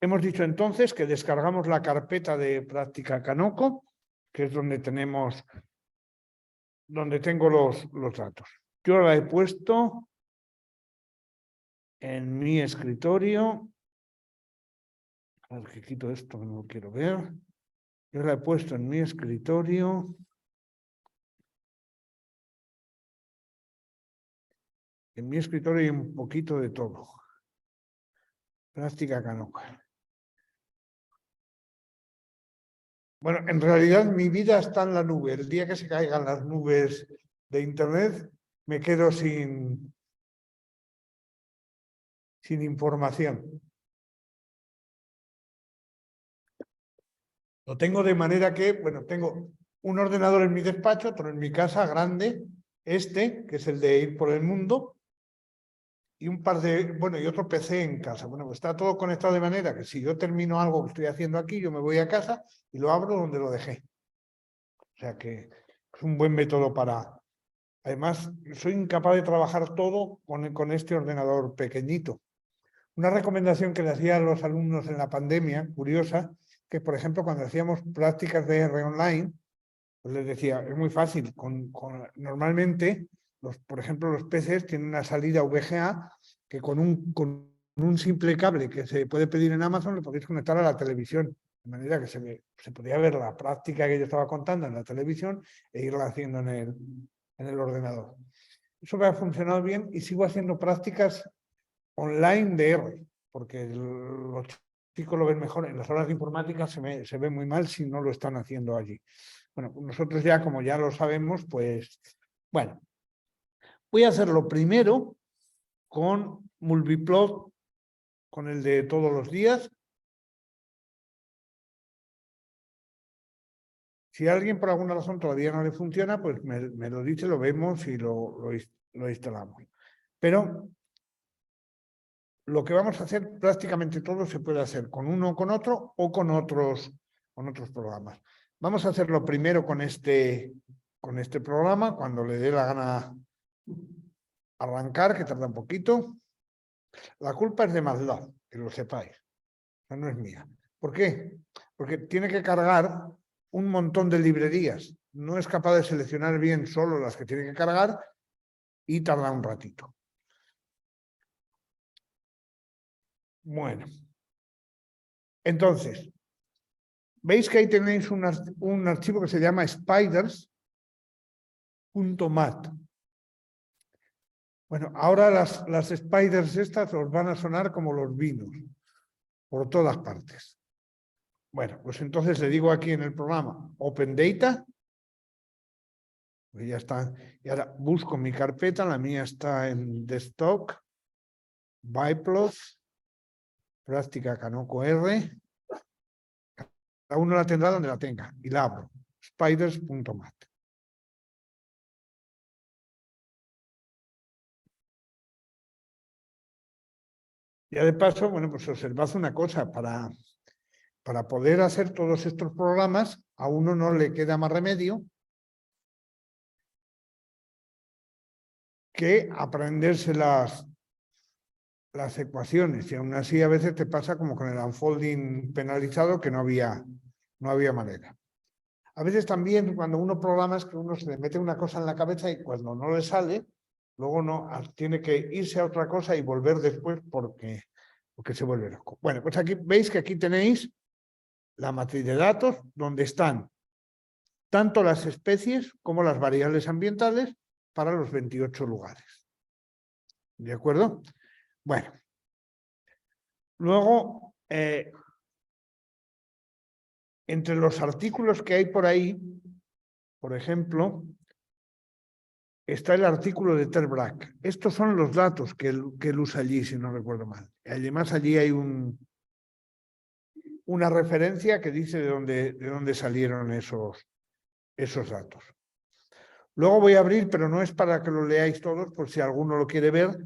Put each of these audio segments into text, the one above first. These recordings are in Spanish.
Hemos dicho entonces que descargamos la carpeta de práctica Kanoco, que es donde tengo los datos. Yo la he puesto en mi escritorio. A ver, que quito esto que no lo quiero ver. Yo la he puesto en mi escritorio. En mi escritorio hay un poquito de todo. Práctica Kanoco. Bueno, en realidad mi vida está en la nube. El día que se caigan las nubes de Internet, me quedo sin información. Lo tengo de manera que, bueno, tengo un ordenador en mi despacho, otro en mi casa, grande, que es el de ir por el mundo, y y otro PC en casa. Bueno, pues está todo conectado de manera que si yo termino algo que estoy haciendo aquí, yo me voy a casa y lo abro donde lo dejé. O sea que es un buen método para... Además, soy incapaz de trabajar todo con este ordenador pequeñito. Una recomendación que le hacía a los alumnos en la pandemia, curiosa, que por ejemplo cuando hacíamos prácticas de R online, pues les decía, es muy fácil, normalmente, por ejemplo, los PCs tienen una salida VGA que con un simple cable que se puede pedir en Amazon le podéis conectar a la televisión, de manera que se podía ver la práctica que yo estaba contando en la televisión e irla haciendo en el ordenador. Eso me ha funcionado bien y sigo haciendo prácticas online de R, porque los chicos lo ven mejor. En las horas de informática se ve muy mal si no lo están haciendo allí. Bueno, nosotros ya, como ya lo sabemos, pues, bueno, voy a hacerlo primero con Multiplot, con el de todos los días. Si a alguien por alguna razón todavía no le funciona, pues me lo dice, lo vemos y lo instalamos. Pero lo que vamos a hacer, prácticamente todo se puede hacer con uno o con otro o con otros programas. Vamos a hacerlo primero con este programa, cuando le dé la gana arrancar, que tarda un poquito. La culpa es de MATLAB, que lo sepáis. No es mía. ¿Por qué? Porque tiene que cargar un montón de librerías. No es capaz de seleccionar bien solo las que tiene que cargar y tarda un ratito. Bueno. Entonces, veis que ahí tenéis un archivo que se llama spiders.mat. Bueno, ahora las spiders estas os van a sonar como los vinos, por todas partes. Bueno, pues entonces le digo aquí en el programa Open Data. Pues ya está. Y ahora busco mi carpeta, la mía está en Desktop, Biplot, Práctica Kanoco R. Cada uno la tendrá donde la tenga y la abro. Spiders.mat. Ya de paso, bueno, pues observad una cosa, para poder hacer todos estos programas, a uno no le queda más remedio que aprenderse las ecuaciones. Y aún así a veces te pasa como con el unfolding penalizado, que no había manera. A veces también cuando uno programa es que uno se le mete una cosa en la cabeza y cuando no le sale, luego tiene que irse a otra cosa y volver después porque se vuelve loco. Bueno, pues aquí veis que aquí tenéis la matriz de datos donde están tanto las especies como las variables ambientales para los 28 lugares. ¿De acuerdo? Bueno. Luego, entre los artículos que hay por ahí, por ejemplo, está el artículo de Ter Braak. Estos son los datos que él usa allí, si no recuerdo mal. Además, allí hay una referencia que dice de dónde salieron esos datos. Luego voy a abrir, pero no es para que lo leáis todos, por si alguno lo quiere ver,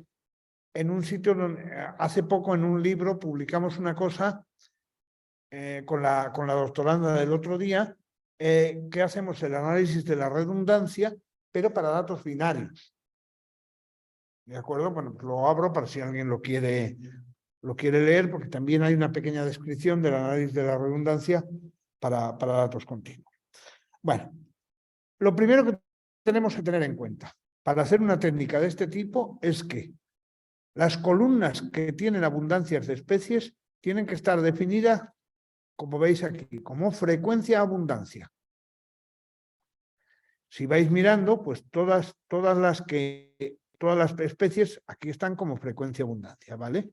en un sitio donde hace poco en un libro publicamos una cosa con la doctoranda del otro día, que hacemos el análisis de la redundancia, pero para datos binarios. ¿De acuerdo? Bueno, pues lo abro para si alguien lo quiere lo quiere leer, porque también hay una pequeña descripción del análisis de la redundancia para datos continuos. Bueno, lo primero que tenemos que tener en cuenta para hacer una técnica de este tipo es que las columnas que tienen abundancias de especies tienen que estar definidas, como veis aquí, como frecuencia-abundancia. Si vais mirando, pues todas las especies aquí están como frecuencia-abundancia, ¿vale?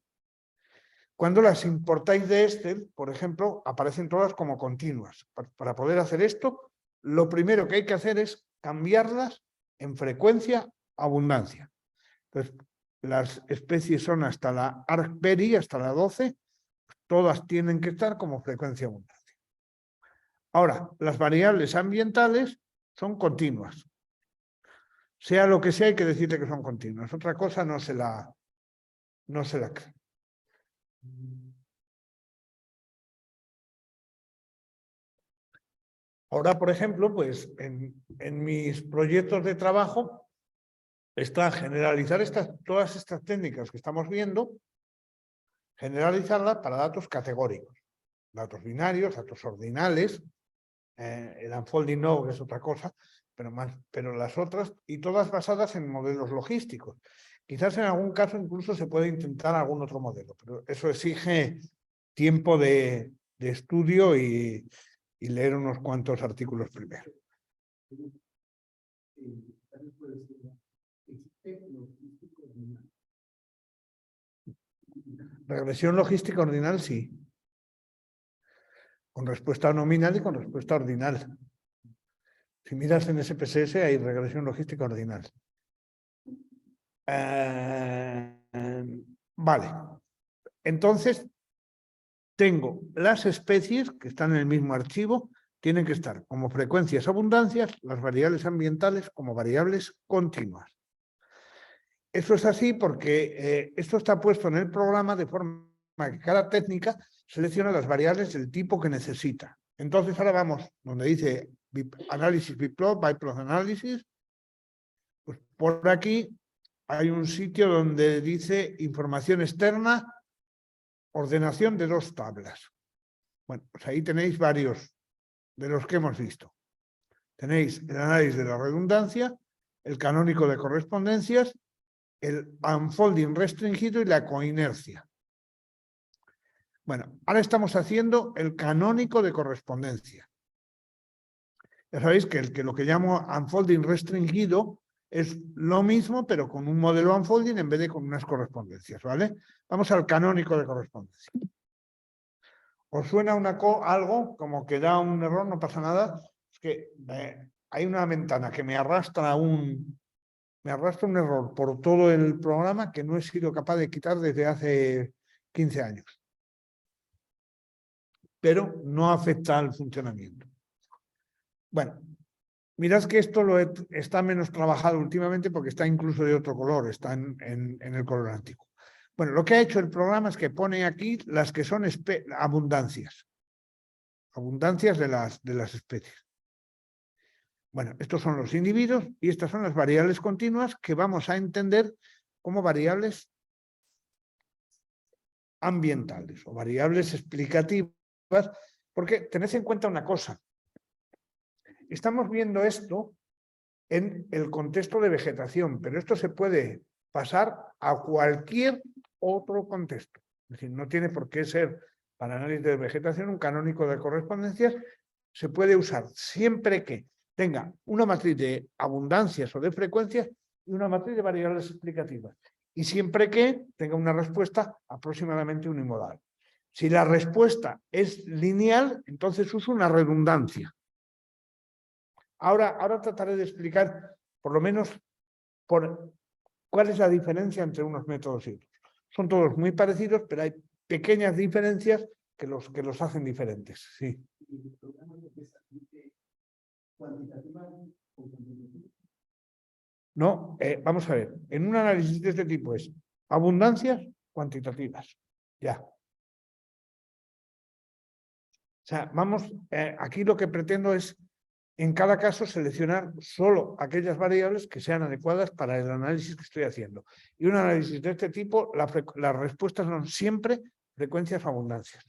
Cuando las importáis de Excel, por ejemplo, aparecen todas como continuas. Para poder hacer esto, lo primero que hay que hacer es cambiarlas en frecuencia-abundancia. Entonces, las especies son hasta la Arcperi, hasta la 12, todas tienen que estar como frecuencia-abundancia. Ahora, las variables ambientales son continuas. Sea lo que sea, hay que decirle que son continuas. Otra cosa no se la cree. Ahora, por ejemplo, pues en mis proyectos de trabajo está generalizar todas estas técnicas que estamos viendo, generalizarlas para datos categóricos, datos binarios, datos ordinales, el unfolding no, que es otra cosa, pero las otras, y todas basadas en modelos logísticos. Quizás en algún caso incluso se puede intentar algún otro modelo, pero eso exige tiempo de estudio y leer unos cuantos artículos primero. Regresión logística ordinal, sí. Con respuesta nominal y con respuesta ordinal. Si miras en SPSS hay regresión logística ordinal. Vale. Entonces, tengo las especies que están en el mismo archivo, tienen que estar como frecuencias abundancias, las variables ambientales como variables continuas. Eso es así porque esto está puesto en el programa de forma que cada técnica selecciona las variables del tipo que necesita. Entonces ahora vamos donde dice análisis biplot, biplot análisis. Pues por aquí hay un sitio donde dice información externa, ordenación de 2 tablas. Bueno, pues ahí tenéis varios de los que hemos visto. Tenéis el análisis de la redundancia, el canónico de correspondencias, el unfolding restringido y la coinercia. Bueno, ahora estamos haciendo el canónico de correspondencia. Ya sabéis que lo que llamo unfolding restringido es lo mismo, pero con un modelo unfolding en vez de con unas correspondencias, ¿vale? Vamos al canónico de correspondencia. ¿Os suena algo como que da un error? No pasa nada. Es que hay una ventana que me arrastra un error por todo el programa que no he sido capaz de quitar desde hace 15 años. Pero no afecta al funcionamiento. Bueno, mirad que esto está menos trabajado últimamente porque está incluso de otro color, está en el color antiguo. Bueno, lo que ha hecho el programa es que pone aquí las que son abundancias. Abundancias de las especies. Bueno, estos son los individuos y estas son las variables continuas que vamos a entender como variables ambientales o variables explicativas, porque tened en cuenta una cosa. Estamos viendo esto en el contexto de vegetación, pero esto se puede pasar a cualquier otro contexto. Es decir, no tiene por qué ser para análisis de vegetación un canónico de correspondencias, se puede usar siempre que tenga una matriz de abundancias o de frecuencias y una matriz de variables explicativas. Y siempre que tenga una respuesta aproximadamente unimodal. Si la respuesta es lineal, entonces uso una redundancia. Ahora trataré de explicar, por lo menos, cuál es la diferencia entre unos métodos y otros. Son todos muy parecidos, pero hay pequeñas diferencias que los hacen diferentes. Sí. No, vamos a ver. En un análisis de este tipo es abundancias cuantitativas. Ya. O sea, aquí lo que pretendo es en cada caso seleccionar solo aquellas variables que sean adecuadas para el análisis que estoy haciendo. Y un análisis de este tipo, las respuestas son siempre frecuencias o abundancias.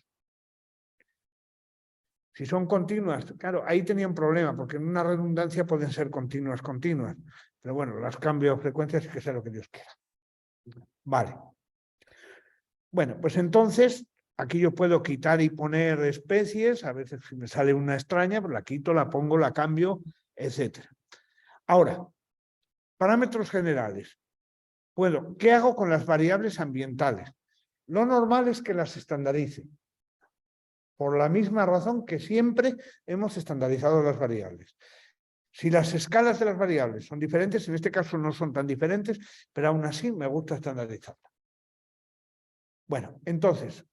Si son continuas, claro, ahí tenía un problema, porque en una redundancia pueden ser continuas. Pero bueno, las cambio de frecuencias y que sea lo que Dios quiera. Vale. Bueno, pues entonces, aquí yo puedo quitar y poner especies, a veces si me sale una extraña, pues la quito, la pongo, la cambio, etc. Ahora, parámetros generales. ¿Qué hago con las variables ambientales? Lo normal es que las estandarice, por la misma razón que siempre hemos estandarizado las variables. Si las escalas de las variables son diferentes, en este caso no son tan diferentes, pero aún así me gusta estandarizarlas. Bueno, entonces,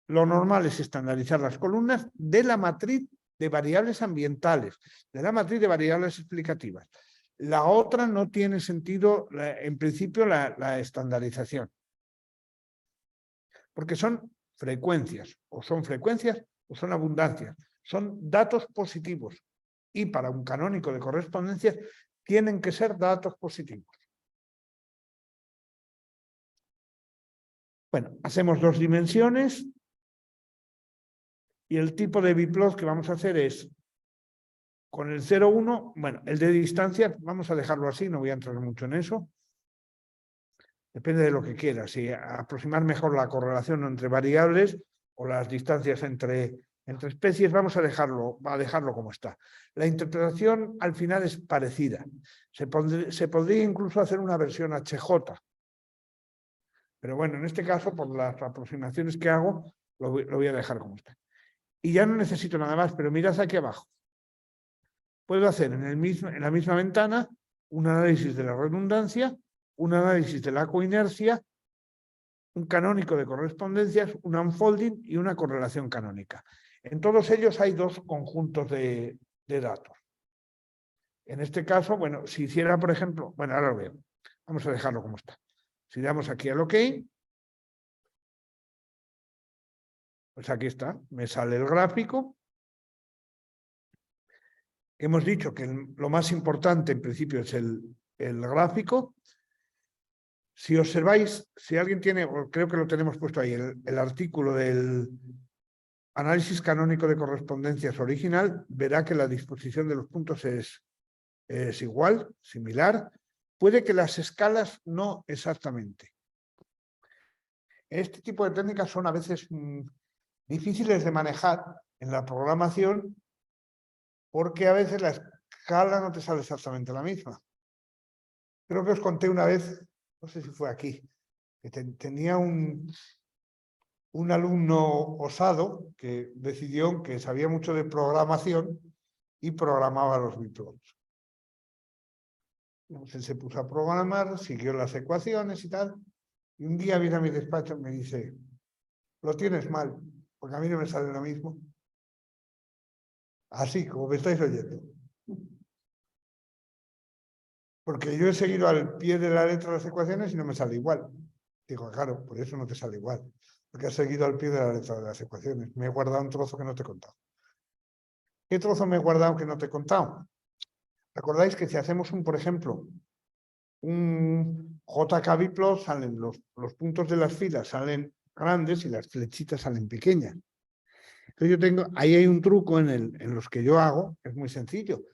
lo normal es estandarizar las columnas de la matriz de variables ambientales, de la matriz de variables explicativas. La otra no tiene sentido, en principio, la estandarización. Porque son frecuencias o son abundancias. Son datos positivos. Y para un canónico de correspondencias tienen que ser datos positivos. Bueno, hacemos 2 dimensiones. Y el tipo de biplot que vamos a hacer es con el 0,1, bueno, el de distancia, vamos a dejarlo así, no voy a entrar mucho en eso. Depende de lo que quieras, si aproximar mejor la correlación entre variables o las distancias entre especies, vamos a dejarlo como está. La interpretación al final es parecida. Se podría incluso hacer una versión HJ. Pero bueno, en este caso, por las aproximaciones que hago, lo voy a dejar como está. Y ya no necesito nada más, pero mirad aquí abajo. Puedo hacer en la misma ventana un análisis de la redundancia, un análisis de la coinercia, un canónico de correspondencias, un unfolding y una correlación canónica. En todos ellos hay 2 conjuntos de datos. En este caso, bueno, si hiciera, por ejemplo, bueno, ahora lo veo. Vamos a dejarlo como está. Si damos aquí al OK, pues aquí está, me sale el gráfico. Hemos dicho que lo más importante en principio es el gráfico. Si observáis, si alguien tiene, creo que lo tenemos puesto ahí, el artículo del análisis canónico de correspondencias original, verá que la disposición de los puntos es igual, similar. Puede que las escalas no exactamente. Este tipo de técnicas son a veces difíciles de manejar en la programación porque a veces la escala no te sale exactamente la misma. Creo que os conté una vez, no sé si fue aquí, que tenía un alumno osado que decidió que sabía mucho de programación y programaba los biplots. Entonces se puso a programar, siguió las ecuaciones y tal, y un día viene a mi despacho y me dice, lo tienes mal, porque a mí no me sale lo mismo. Así, como me estáis oyendo. Porque yo he seguido al pie de la letra las ecuaciones y no me sale igual. Digo, claro, por eso no te sale igual. Porque has seguido al pie de la letra de las ecuaciones. Me he guardado un trozo que no te he contado. ¿Qué trozo me he guardado que no te he contado? ¿Recordáis que si hacemos por ejemplo, un JK biplot, salen los puntos de las filas salen grandes y las flechitas salen pequeñas? Entonces ahí hay un truco en los que yo hago, es muy sencillo.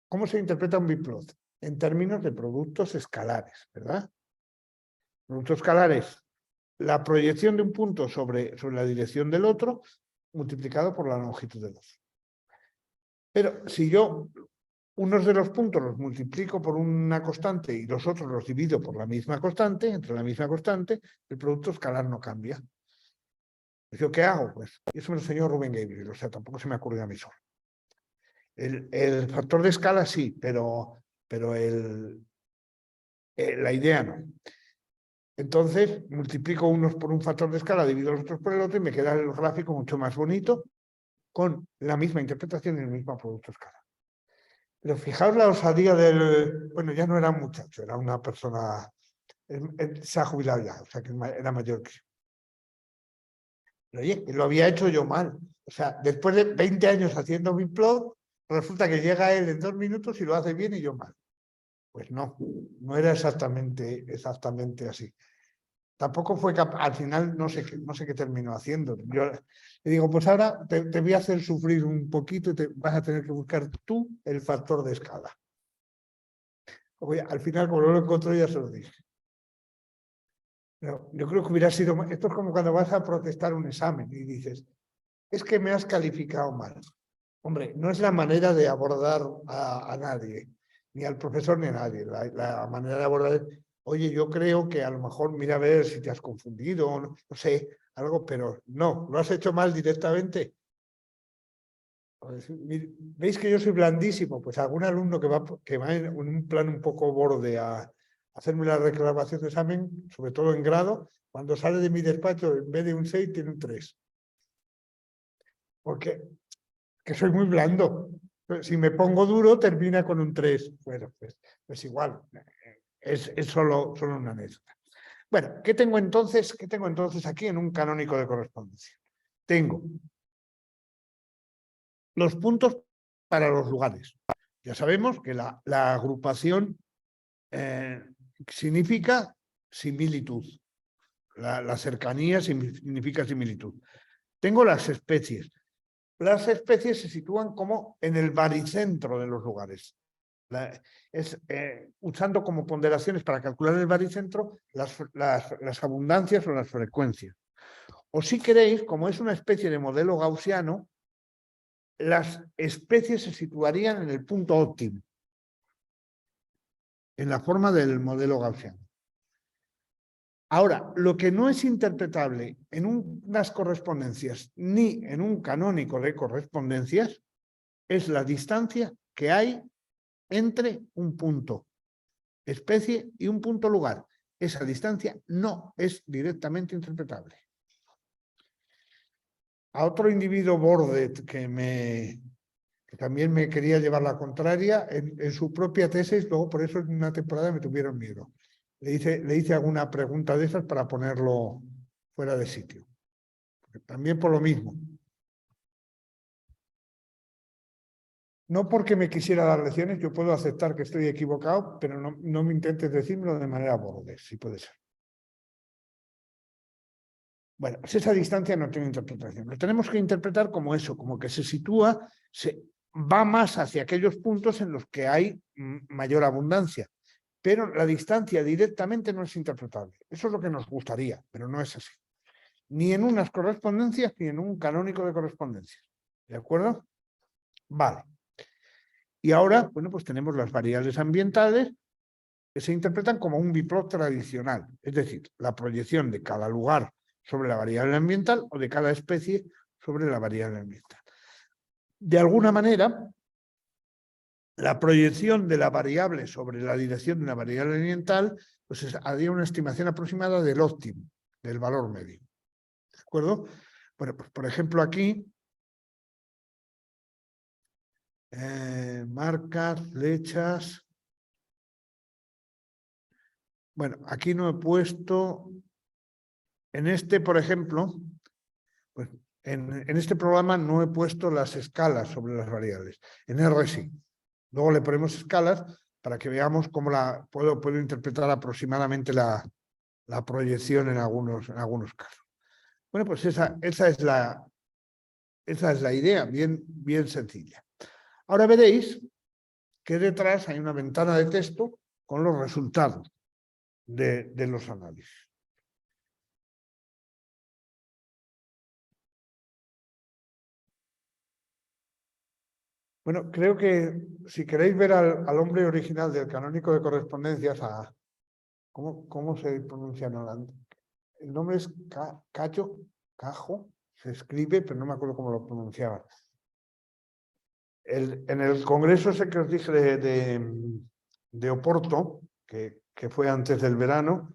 ¿Cómo se interpreta un biplot? En términos de productos escalares, ¿verdad? Productos escalares, la proyección de un punto sobre la dirección del otro multiplicado por la longitud del otro. Pero si yo unos de los puntos los multiplico por una constante y los otros los divido por la misma constante, entre la misma constante, el producto escalar no cambia. ¿Yo qué hago? Pues eso me lo enseñó Rubén Gabriel, o sea, tampoco se me ocurrió a mí solo. El factor de escala sí, pero la idea no. Entonces, multiplico unos por un factor de escala, divido los otros por el otro y me queda el gráfico mucho más bonito con la misma interpretación y el mismo producto escala. Pero fijaos la osadía del... Bueno, ya no era un muchacho, era una persona... se ha jubilado ya, o sea que era mayor que yo. Pero oye, lo había hecho yo mal. O sea, después de 20 años haciendo biplot, resulta que llega él en 2 minutos y lo hace bien y yo mal. Pues no, no era exactamente así. Tampoco fue capaz, al final no sé qué terminó haciendo. Yo le digo, pues ahora te voy a hacer sufrir un poquito y te vas a tener que buscar tú el factor de escala. Oye, al final, como no lo encontró, ya se lo dije. Pero yo creo que hubiera sido... Esto es como cuando vas a protestar un examen y dices, es que me has calificado mal. Hombre, no es la manera de abordar a nadie, ni al profesor ni a nadie. La manera de abordar es, oye, yo creo que a lo mejor mira a ver si te has confundido, no sé, algo, pero no, lo has hecho mal directamente. ¿Veis que yo soy blandísimo? Pues algún alumno que va en un plan un poco borde a hacerme la reclamación de examen, sobre todo en grado, cuando sale de mi despacho, en vez de un 6, tiene un 3. Porque que soy muy blando. Si me pongo duro, termina con un 3. Bueno, pues igual, es solo una anécdota. Bueno, ¿qué tengo entonces aquí en un canónico de correspondencia? Tengo los puntos para los lugares. Ya sabemos que la agrupación significa similitud. La cercanía significa similitud. Tengo las especies. Las especies se sitúan como en el baricentro de los lugares. Usando como ponderaciones para calcular el baricentro las abundancias o las frecuencias. O si queréis, como es una especie de modelo gaussiano, las especies se situarían en el punto óptimo, en la forma del modelo gaussiano. Ahora, lo que no es interpretable en unas correspondencias ni en un canónico de correspondencias es la distancia que hay entre un punto especie y un punto lugar. Esa distancia no es directamente interpretable. A otro individuo Bordet que también me quería llevar la contraria, en su propia tesis, luego por eso en una temporada me tuvieron miedo. Le hice alguna pregunta de esas para ponerlo fuera de sitio. También por lo mismo. No porque me quisiera dar lecciones, yo puedo aceptar que estoy equivocado, pero no me intentes decírmelo de manera borde, si puede ser. Bueno, pues esa distancia no tiene interpretación. Lo tenemos que interpretar como eso, como que se sitúa, va más hacia aquellos puntos en los que hay mayor abundancia. Pero la distancia directamente no es interpretable. Eso es lo que nos gustaría, pero no es así. Ni en unas correspondencias ni en un canónico de correspondencias. ¿De acuerdo? Vale. Y ahora, bueno, pues tenemos las variables ambientales que se interpretan como un biplot tradicional, es decir, la proyección de cada lugar sobre la variable ambiental o de cada especie sobre la variable ambiental. De alguna manera, la proyección de la variable sobre la dirección de una variable ambiental, pues haría una estimación aproximada del óptimo, del valor medio. ¿De acuerdo? Bueno, pues por ejemplo aquí, marcas, flechas. Bueno, aquí no he puesto, en este, por ejemplo, pues en este programa no he puesto las escalas sobre las variables. En R sí. Luego le ponemos escalas para que veamos cómo puedo interpretar aproximadamente la proyección en algunos casos. Bueno, pues esa es la idea, bien sencilla. Ahora veréis que detrás hay una ventana de texto con los resultados de los análisis. Bueno, creo que si queréis ver al hombre original del canónico de correspondencias, ¿cómo se pronuncia en holandés? El nombre es Cajo, se escribe, pero no me acuerdo cómo lo pronunciaba. En el congreso ese que os dije de Oporto, que fue antes del verano,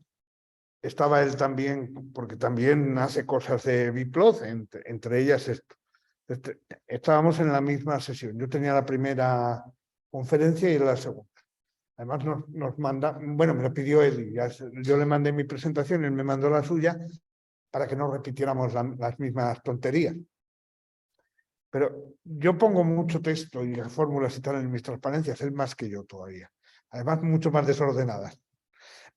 estaba él también, porque también hace cosas de biplot, entre ellas esto. Estábamos en la misma sesión. Yo tenía la primera conferencia y él la segunda. Además nos manda, bueno, me lo pidió él y yo le mandé mi presentación, él me mandó la suya para que no repitiéramos las mismas tonterías. Pero yo pongo mucho texto y fórmulas y tal en mis transparencias, él más que yo todavía. Además, mucho más desordenadas.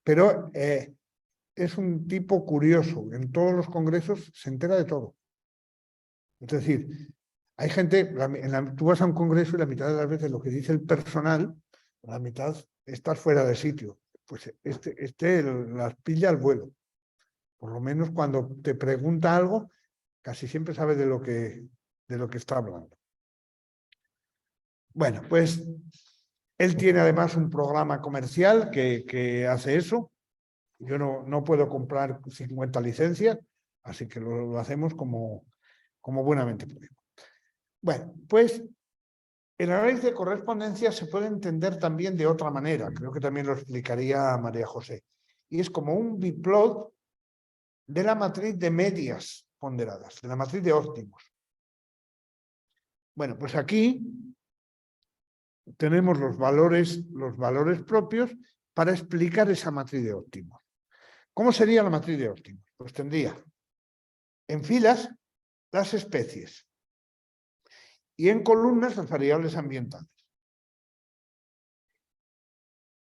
Pero es un tipo curioso. En todos los congresos se entera de todo. Es decir, hay gente, tú vas a un congreso y la mitad de las veces lo que dice el personal, la mitad estás fuera de sitio. Pues las pilla al vuelo. Por lo menos cuando te pregunta algo, casi siempre sabe de lo que está hablando. Bueno, pues él tiene además un programa comercial que hace eso. Yo no puedo comprar 50 licencias, así que lo hacemos como buenamente podemos. Bueno, pues el análisis de correspondencia se puede entender también de otra manera. Creo que también lo explicaría María José. Y es como un biplot de la matriz de medias ponderadas, de la matriz de óptimos. Bueno, pues aquí tenemos los valores propios para explicar esa matriz de óptimos. ¿Cómo sería la matriz de óptimos? Pues tendría en filas las especies y en columnas las variables ambientales.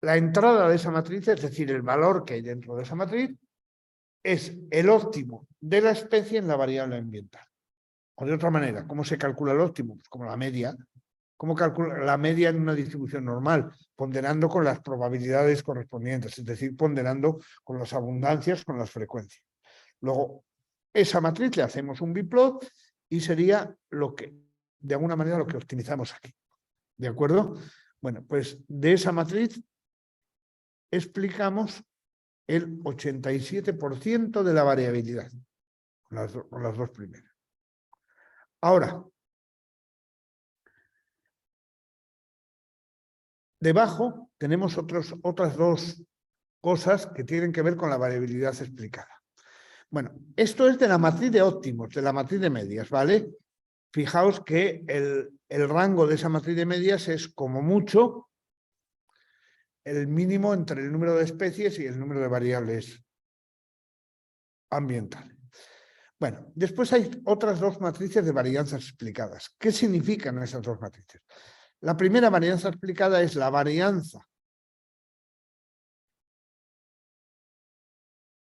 La entrada de esa matriz, es decir, el valor que hay dentro de esa matriz, es el óptimo de la especie en la variable ambiental. O de otra manera, ¿cómo se calcula el óptimo? Pues como la media. ¿Cómo calcula la media en una distribución normal? Ponderando con las probabilidades correspondientes, es decir, ponderando con las abundancias, con las frecuencias. Luego, esa matriz le hacemos un biplot y sería de alguna manera, lo que optimizamos aquí. ¿De acuerdo? Bueno, pues de esa matriz explicamos el 87% de la variabilidad, con las dos primeras. Ahora, debajo tenemos otras dos cosas que tienen que ver con la variabilidad explicada. Bueno, esto es de la matriz de óptimos, de la matriz de medias, ¿vale? Fijaos que el rango de esa matriz de medias es como mucho el mínimo entre el número de especies y el número de variables ambientales. Bueno, después hay otras dos matrices de varianzas explicadas. ¿Qué significan esas dos matrices? La primera varianza explicada es la varianza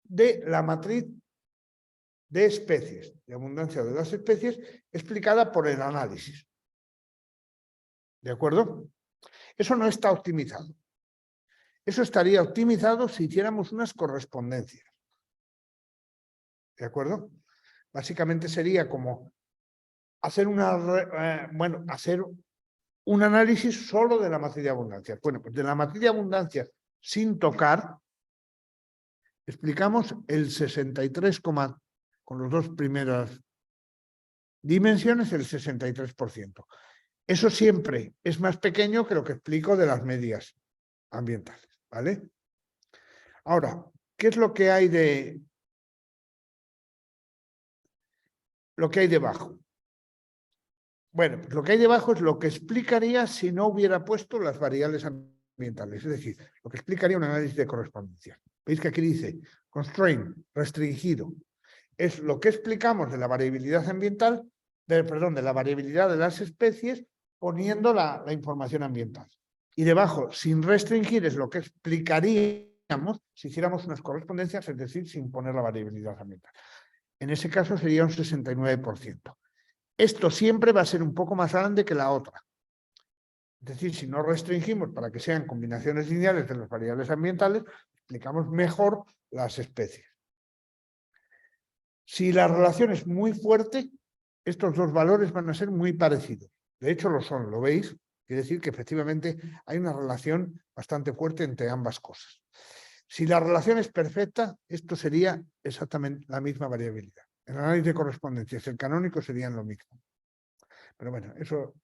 de la matriz de especies, de abundancia de las especies, explicada por el análisis. ¿De acuerdo? Eso no está optimizado. Eso estaría optimizado si hiciéramos unas correspondencias. ¿De acuerdo? Básicamente sería como hacer hacer un análisis solo de la matriz de abundancia. Bueno, pues de la matriz de abundancia sin tocar, explicamos el 63, con las dos primeras dimensiones, el 63%. Eso siempre es más pequeño que lo que explico de las medias ambientales, ¿vale? Ahora, ¿qué es lo que hay debajo? Bueno, pues lo que hay debajo es lo que explicaría si no hubiera puesto las variables ambientales, es decir, lo que explicaría un análisis de correspondencia. Veis que aquí dice constraint, restringido. Es lo que explicamos de la variabilidad ambiental, de la variabilidad de las especies, poniendo la información ambiental. Y debajo, sin restringir, es lo que explicaríamos si hiciéramos unas correspondencias, es decir, sin poner la variabilidad ambiental. En ese caso sería un 69%. Esto siempre va a ser un poco más grande que la otra. Es decir, si no restringimos para que sean combinaciones lineales de las variables ambientales, explicamos mejor las especies. Si la relación es muy fuerte, estos dos valores van a ser muy parecidos. De hecho, lo son, ¿lo veis? Quiere decir que efectivamente hay una relación bastante fuerte entre ambas cosas. Si la relación es perfecta, esto sería exactamente la misma variabilidad. El análisis de correspondencias, el canónico serían lo mismo. Pero bueno, eso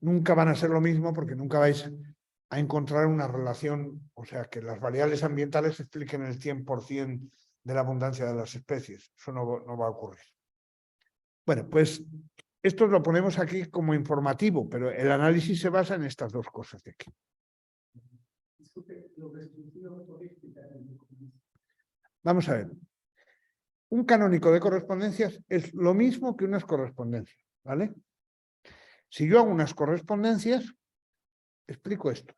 nunca van a ser lo mismo porque nunca vais a encontrar una relación, o sea, que las variables ambientales expliquen el 100% de la abundancia de las especies. Eso no va a ocurrir. Bueno, pues esto lo ponemos aquí como informativo, pero el análisis se basa en estas dos cosas de aquí. Vamos a ver. Un canónico de correspondencias es lo mismo que unas correspondencias, ¿vale? Si yo hago unas correspondencias, explico esto.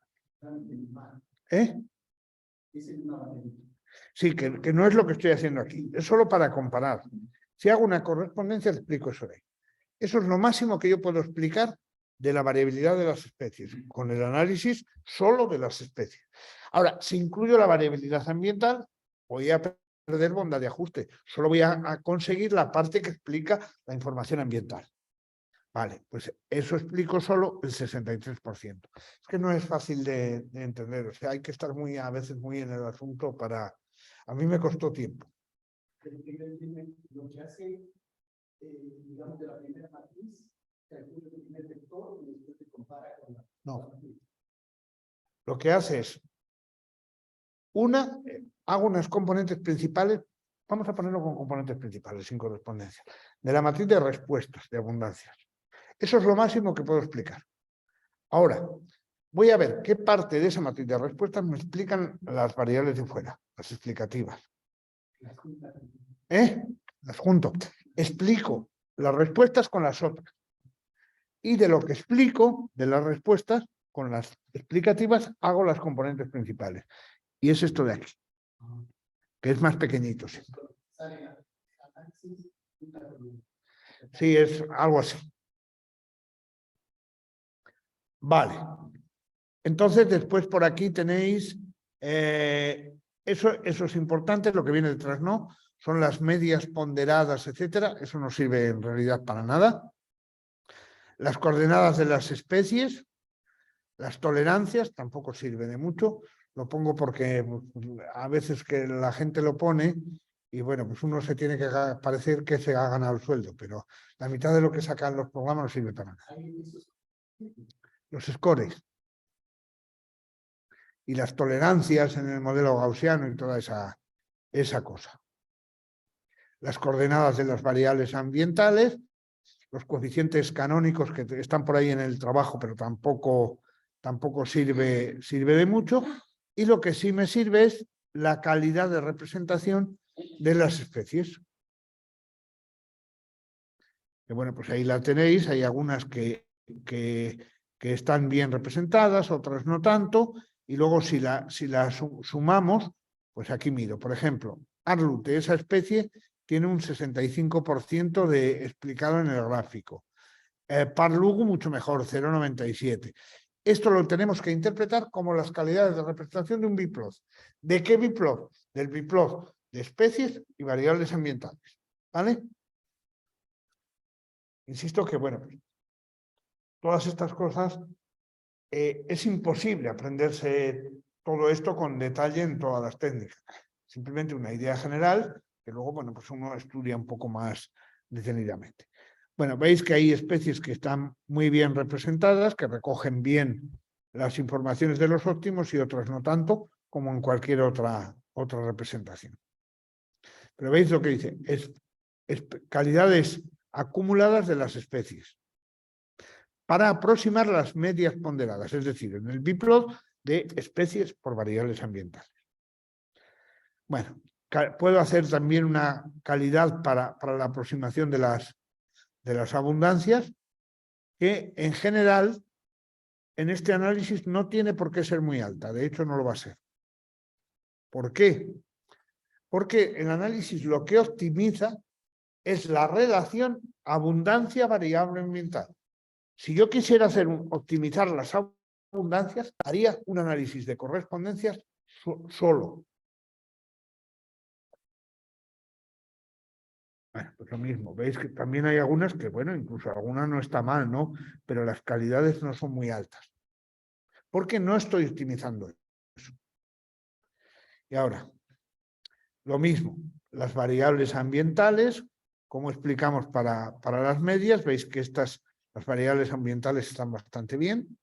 Sí, que no es lo que estoy haciendo aquí, es solo para comparar. Si hago una correspondencia, explico eso de ahí. Eso es lo máximo que yo puedo explicar de la variabilidad de las especies, con el análisis solo de las especies. Ahora, si incluyo la variabilidad ambiental, voy a perder bondad de ajuste. Solo voy a conseguir la parte que explica la información ambiental. Vale, pues eso explico solo el 63%. Es que no es fácil de entender, o sea, hay que estar a veces muy en el asunto para... A mí me costó tiempo. Lo que hace, digamos, de la primera matriz, calcula el primer vector y después se compara con la... No. Lo que hace es, hago unas componentes principales, vamos a ponerlo con componentes principales, sin correspondencia, de la matriz de respuestas, de abundancias. Eso es lo máximo que puedo explicar. Ahora, voy a ver qué parte de esa matriz de respuestas me explican las variables de fuera, las explicativas. Las junto. Explico las respuestas con las otras. Y de lo que explico, de las respuestas, con las explicativas, hago las componentes principales. Y es esto de aquí, que es más pequeñito. Sí, es algo así. Vale. Entonces, después por aquí tenéis, eso es importante, lo que viene detrás no, son las medias ponderadas, etcétera. Eso no sirve en realidad para nada. Las coordenadas de las especies, las tolerancias, tampoco sirve de mucho. Lo pongo porque a veces que la gente lo pone y bueno, pues uno se tiene que parecer que se ha ganado el sueldo, pero la mitad de lo que sacan los programas no sirve para nada. Los scores y las tolerancias en el modelo gaussiano y toda esa cosa. Las coordenadas de las variables ambientales, los coeficientes canónicos que están por ahí en el trabajo, pero tampoco sirve de mucho. Y lo que sí me sirve es la calidad de representación de las especies. Que bueno, pues ahí la tenéis, hay algunas que están bien representadas, otras no tanto, y luego si las sumamos, pues aquí miro, por ejemplo, Arlut de esa especie tiene un 65% de explicado en el gráfico. Parlugu mucho mejor, 0,97. Esto lo tenemos que interpretar como las calidades de representación de un biplot. ¿De qué biplot? Del biplot de especies y variables ambientales. ¿Vale? Insisto que, bueno, todas estas cosas es imposible aprenderse todo esto con detalle en todas las técnicas. Simplemente una idea general que luego, bueno, pues uno estudia un poco más detenidamente. Bueno, veis que hay especies que están muy bien representadas, que recogen bien las informaciones de los óptimos y otras no tanto, como en cualquier otra representación. Pero veis lo que dice, es calidades acumuladas de las especies para aproximar las medias ponderadas, es decir, en el biplot de especies por variables ambientales. Bueno, puedo hacer también una calidad para la aproximación de las abundancias, que en general en este análisis no tiene por qué ser muy alta, de hecho no lo va a ser. ¿Por qué? Porque el análisis lo que optimiza es la relación abundancia-variable ambiental. Si yo quisiera optimizar las abundancias, haría un análisis de correspondencias solo. Bueno, pues lo mismo, veis que también hay algunas que, bueno, incluso alguna no está mal, ¿no? Pero las calidades no son muy altas. Porque no estoy optimizando eso. Y ahora, lo mismo, las variables ambientales, como explicamos para las medias, veis que las variables ambientales están bastante bien,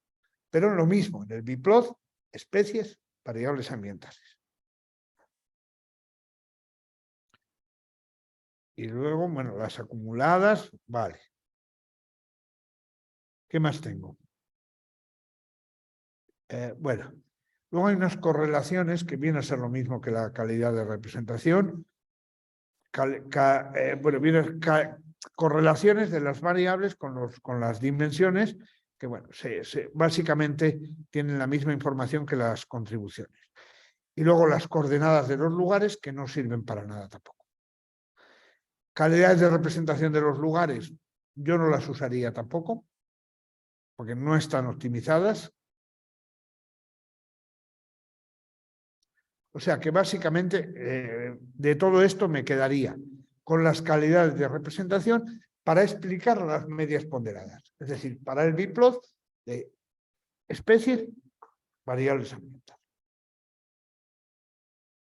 pero lo mismo, en el biplot, especies, variables ambientales. Y luego, bueno, las acumuladas, vale. ¿Qué más tengo? Bueno, luego hay unas correlaciones que vienen a ser lo mismo que la calidad de representación. Bueno, viene correlaciones de las variables con las dimensiones, que bueno, básicamente tienen la misma información que las contribuciones. Y luego las coordenadas de los lugares, que no sirven para nada tampoco. Calidades de representación de los lugares, yo no las usaría tampoco, porque no están optimizadas. O sea que básicamente de todo esto me quedaría con las calidades de representación para explicar las medias ponderadas. Es decir, para el biplot de especies, variables ambientales.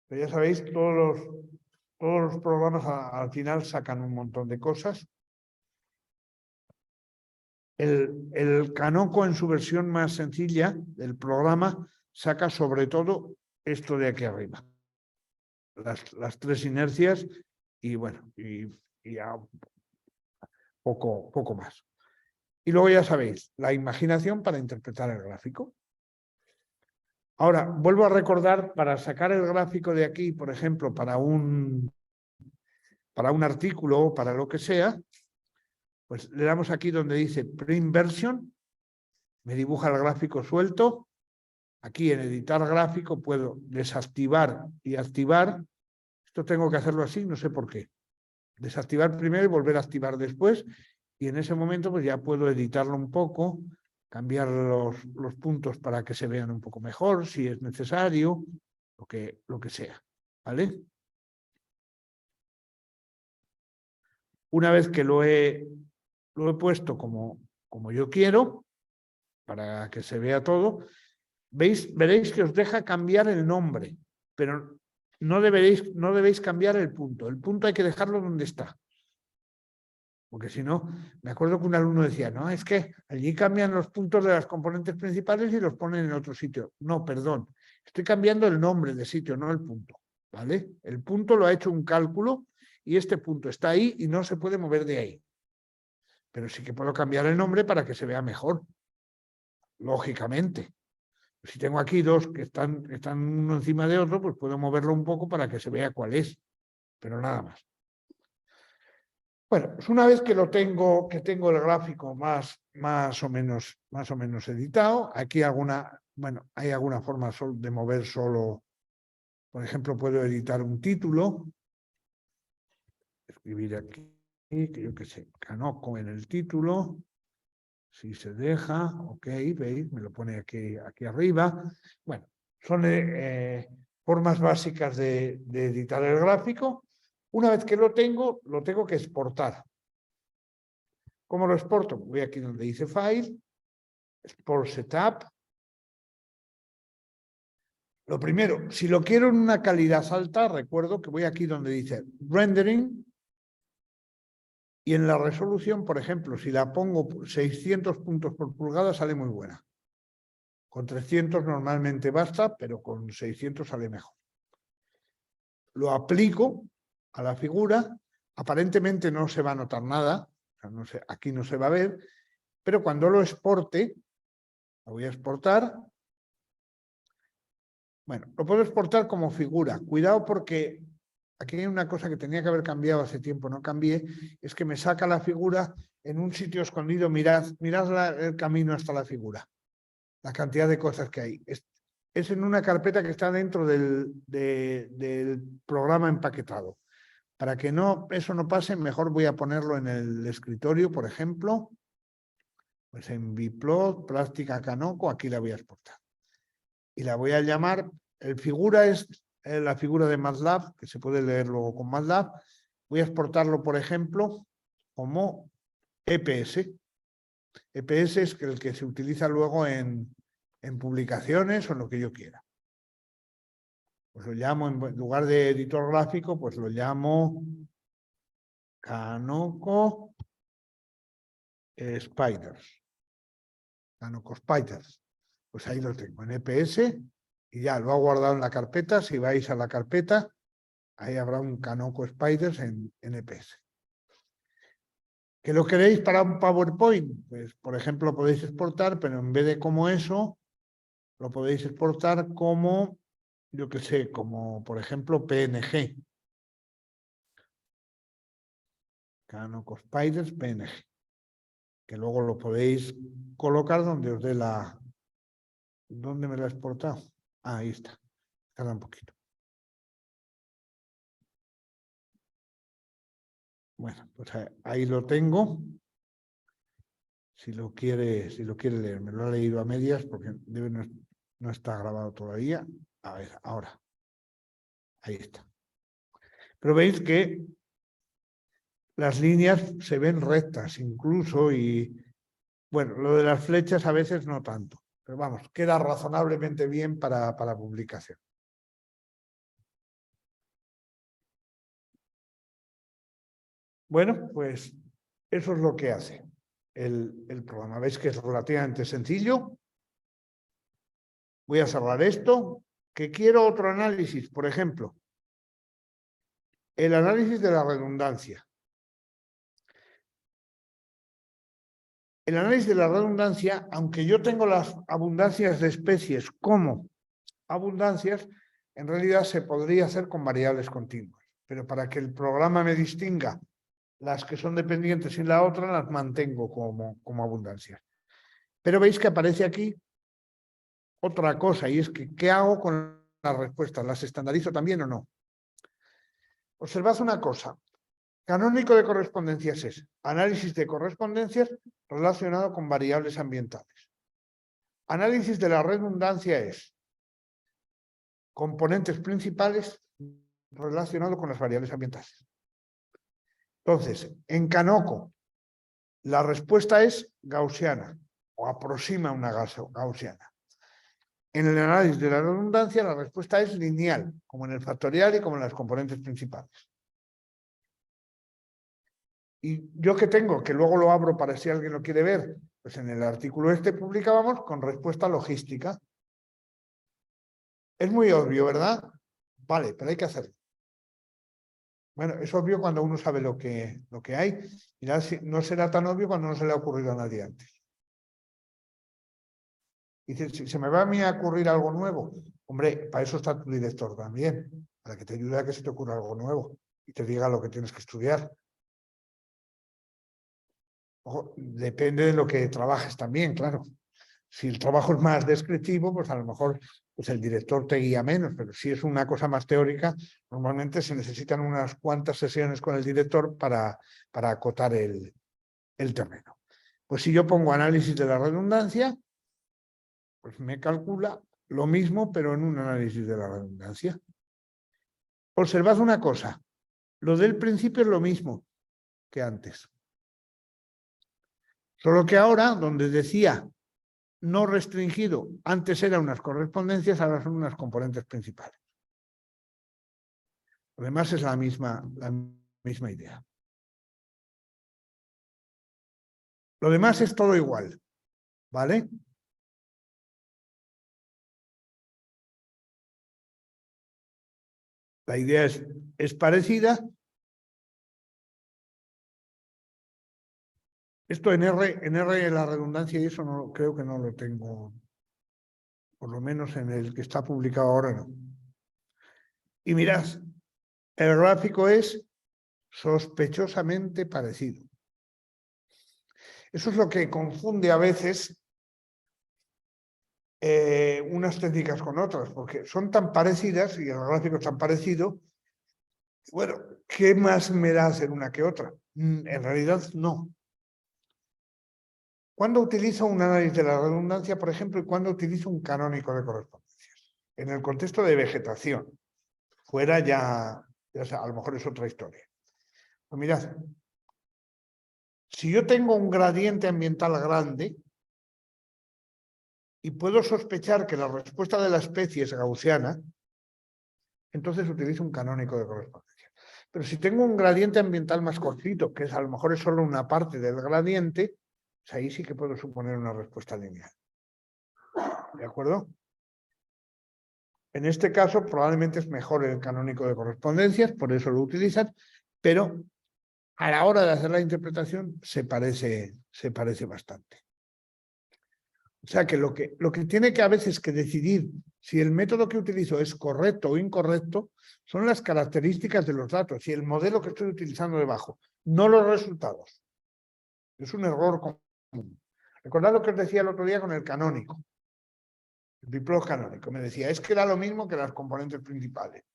Pero ya sabéis, todos los programas al final sacan un montón de cosas. El Canoco en su versión más sencilla del programa saca sobre todo esto de aquí arriba. Las tres inercias y bueno, y ya poco más. Y luego ya sabéis, la imaginación para interpretar el gráfico. Ahora, vuelvo a recordar, para sacar el gráfico de aquí, por ejemplo, para un artículo o para lo que sea, pues le damos aquí donde dice Print Version, me dibuja el gráfico suelto. Aquí en editar gráfico puedo desactivar y activar. Esto tengo que hacerlo así, no sé por qué. Desactivar primero y volver a activar después. Y en ese momento pues ya puedo editarlo un poco, cambiar los puntos para que se vean un poco mejor, si es necesario, lo que sea. ¿Vale? Una vez que lo he puesto como yo quiero, para que se vea todo, veréis que os deja cambiar el nombre, pero no debéis cambiar el punto. El punto hay que dejarlo donde está. Porque si no, me acuerdo que un alumno decía, no, es que allí cambian los puntos de las componentes principales y los ponen en otro sitio. No, perdón, estoy cambiando el nombre de sitio, no el punto. ¿Vale? El punto lo ha hecho un cálculo y este punto está ahí y no se puede mover de ahí. Pero sí que puedo cambiar el nombre para que se vea mejor, lógicamente. Si tengo aquí dos que están uno encima de otro, pues puedo moverlo un poco para que se vea cuál es, pero nada más. Bueno, pues una vez que tengo el gráfico más o menos editado, aquí hay alguna forma de mover solo. Por ejemplo, puedo editar un título, escribir aquí, que yo qué sé, Canoco en el título. Si se deja, ok, veis, me lo pone aquí arriba. Bueno, son formas básicas de editar el gráfico. Una vez que lo tengo que exportar. ¿Cómo lo exporto? Voy aquí donde dice File, Export Setup. Lo primero, si lo quiero en una calidad alta, recuerdo que voy aquí donde dice Rendering. Y en la resolución, por ejemplo, si la pongo 600 puntos por pulgada, sale muy buena. Con 300 normalmente basta, pero con 600 sale mejor. Lo aplico a la figura, aparentemente no se va a notar nada, o sea, no sé, aquí no se va a ver, pero cuando lo exporte, lo voy a exportar. Bueno, lo puedo exportar como figura. Cuidado porque aquí hay una cosa que tenía que haber cambiado hace tiempo, no cambié, es que me saca la figura en un sitio escondido. Mirad el camino hasta la figura, la cantidad de cosas que hay. Es en una carpeta que está dentro del programa empaquetado. Para que eso no pase, mejor voy a ponerlo en el escritorio, por ejemplo. Pues en Biplot, Práctica Canoco, aquí la voy a exportar. Y la voy a llamar, el figura es la figura de MATLAB, que se puede leer luego con MATLAB. Voy a exportarlo, por ejemplo, como EPS. EPS es el que se utiliza luego en publicaciones o en lo que yo quiera. Pues lo llamo, en lugar de editor gráfico, pues lo llamo Canoco Spiders. Canoco Spiders. Pues ahí lo tengo en EPS y ya lo ha guardado en la carpeta. Si vais a la carpeta, ahí habrá un Canoco Spiders en EPS. ¿Que lo queréis para un PowerPoint? Pues, por ejemplo, lo podéis exportar, pero en vez de como eso, lo podéis exportar como, yo qué sé, como, por ejemplo, PNG. Canoco Spiders PNG, que luego lo podéis colocar donde os dé la... ¿Dónde me lo he exportado? Ah, ahí está. Tarda un poquito. Bueno, pues ahí lo tengo. Si lo quiere leer, me lo ha leído a medias porque no está grabado todavía. A ver, ahora. Ahí está. Pero veis que las líneas se ven rectas incluso y, bueno, lo de las flechas a veces no tanto. Pero vamos, queda razonablemente bien para publicación. Bueno, pues eso es lo que hace el programa. Veis que es relativamente sencillo. Voy a cerrar esto. Que quiero otro análisis, por ejemplo. El análisis de la redundancia. El análisis de la redundancia, aunque yo tengo las abundancias de especies como abundancias, en realidad se podría hacer con variables continuas. Pero para que el programa me distinga las que son dependientes y la otra, las mantengo como abundancias. Pero veis que aparece aquí otra cosa, y es que ¿qué hago con las respuestas? ¿Las estandarizo también o no? Observad una cosa. Canónico de correspondencias es análisis de correspondencias relacionado con variables ambientales. Análisis de la redundancia es componentes principales relacionado con las variables ambientales. Entonces, en Canoco, la respuesta es gaussiana o aproxima una gaussiana. En el análisis de la redundancia, la respuesta es lineal, como en el factorial y como en las componentes principales. ¿Y yo qué tengo? Que luego lo abro para si alguien lo quiere ver. Pues en el artículo este publicábamos con respuesta logística. Es muy obvio, ¿verdad? Vale, pero hay que hacerlo. Bueno, es obvio cuando uno sabe lo que hay. Mirad, no será tan obvio cuando no se le ha ocurrido a nadie antes. Dice, si se me va a mí a ocurrir algo nuevo, hombre, para eso está tu director también, para que te ayude a que se te ocurra algo nuevo y te diga lo que tienes que estudiar. Ojo, depende de lo que trabajes también, claro. Si el trabajo es más descriptivo, pues a lo mejor pues el director te guía menos, pero si es una cosa más teórica, normalmente se necesitan unas cuantas sesiones con el director para acotar el terreno. Pues si yo pongo análisis de la redundancia, pues me calcula lo mismo, pero en un análisis de la redundancia. Observad una cosa, lo del principio es lo mismo que antes. Solo que ahora, donde decía no restringido, antes eran unas correspondencias, ahora son unas componentes principales. Lo demás es la misma idea. Lo demás es todo igual, ¿vale? La idea es parecida. Esto en R la redundancia y eso no, creo que no lo tengo, por lo menos en el que está publicado ahora no. Y mirad, el gráfico es sospechosamente parecido. Eso es lo que confunde a veces unas técnicas con otras, porque son tan parecidas y el gráfico es tan parecido. Bueno, ¿qué más me da hacer una que otra? En realidad, no. ¿Cuándo utilizo un análisis de la redundancia, por ejemplo, y cuándo utilizo un canónico de correspondencias? En el contexto de vegetación. Fuera ya a lo mejor es otra historia. Pues mirad, si yo tengo un gradiente ambiental grande y puedo sospechar que la respuesta de la especie es gaussiana, entonces utilizo un canónico de correspondencia. Pero si tengo un gradiente ambiental más cortito, que a lo mejor es solo una parte del gradiente, pues ahí sí que puedo suponer una respuesta lineal. ¿De acuerdo? En este caso probablemente es mejor el canónico de correspondencias, por eso lo utilizan, pero a la hora de hacer la interpretación se parece bastante. O sea que lo que tiene que a veces que decidir si el método que utilizo es correcto o incorrecto son las características de los datos y el modelo que estoy utilizando debajo, no los resultados. Es un error común. Recordad lo que os decía el otro día con el canónico. El biplot canónico. Me decía, es que era lo mismo que las componentes principales.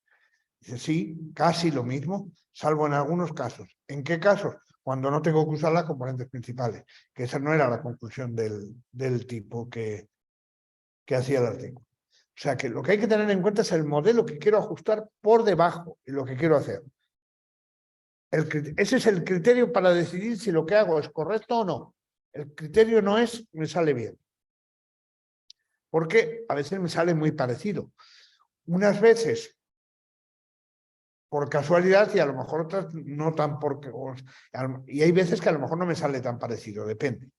Dice, sí, casi lo mismo, salvo en algunos casos. ¿En qué casos? Cuando no tengo que usar las componentes principales, que esa no era la conclusión del tipo que hacía el artículo. O sea que lo que hay que tener en cuenta es el modelo que quiero ajustar por debajo y lo que quiero hacer. Ese es el criterio para decidir si lo que hago es correcto o no. El criterio no es me sale bien. Porque a veces me sale muy parecido. Unas veces por casualidad y a lo mejor otras no tan porque... Y hay veces que a lo mejor no me sale tan parecido, depende.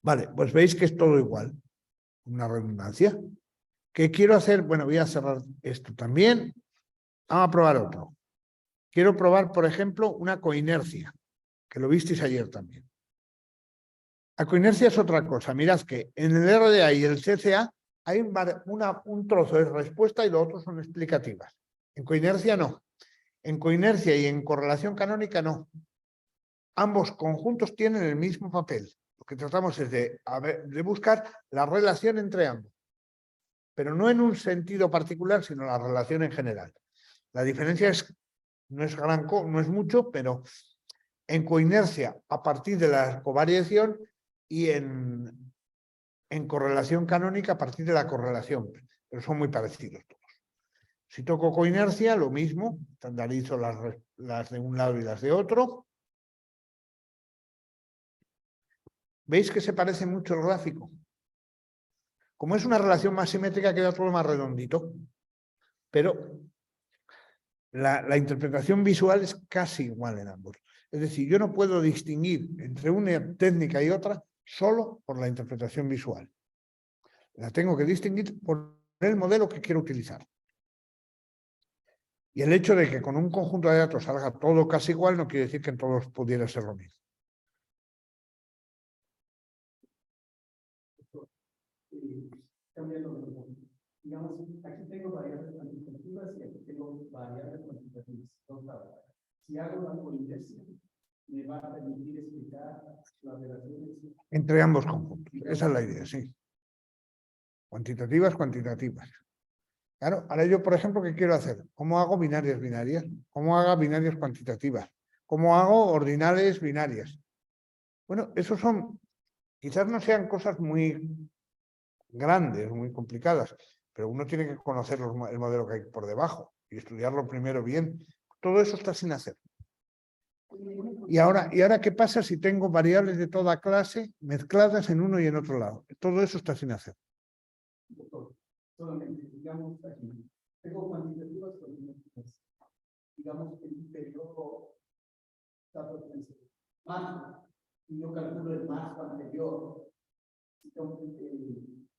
Vale, pues veis que es todo igual. Una redundancia. ¿Qué quiero hacer? Bueno, voy a cerrar esto también. Vamos a probar otro. Quiero probar, por ejemplo, una coinercia, que lo visteis ayer también. La coinercia es otra cosa. Mirad que en el RDA y el CCA hay un trozo de respuesta y los otros son explicativas. En coinercia no. En coinercia y en correlación canónica no. Ambos conjuntos tienen el mismo papel. Lo que tratamos es de buscar la relación entre ambos. Pero no en un sentido particular, sino la relación en general. La diferencia no es mucho, pero en coinercia a partir de la covariación y en correlación canónica a partir de la correlación, pero son muy parecidos todos. Si toco coinercia, lo mismo, estandarizo las de un lado y las de otro. ¿Veis que se parece mucho el gráfico? Como es una relación más simétrica, queda todo más redondito, pero la interpretación visual es casi igual en ambos. Es decir, yo no puedo distinguir entre una técnica y otra solo por la interpretación visual. La tengo que distinguir por el modelo que quiero utilizar. Y el hecho de que con un conjunto de datos salga todo casi igual no quiere decir que en todos pudiera ser lo mismo. Digamos, aquí tengo variables cuantitativas y aquí tengo variables cuantitativas. Si hago una coinercia, me va a permitir explicar las relaciones entre ambos conjuntos. Esa es la idea, sí. Cuantitativas. Claro, ahora yo, por ejemplo, ¿qué quiero hacer? ¿Cómo hago binarias binarias? ¿Cómo hago binarias cuantitativas? ¿Cómo hago ordinales binarias? Bueno, esos quizás no sean cosas muy grandes, muy complicadas, pero uno tiene que conocer el modelo que hay por debajo y estudiarlo primero bien. Todo eso está sin hacer. ¿Y ahora qué pasa si tengo variables de toda clase mezcladas en uno y en otro lado? Todo eso está sin hacer. Solamente, digamos, aquí tengo cuantitativas cuantitativas. Digamos que el periodo está potencial más y yo calculo el marzo anterior.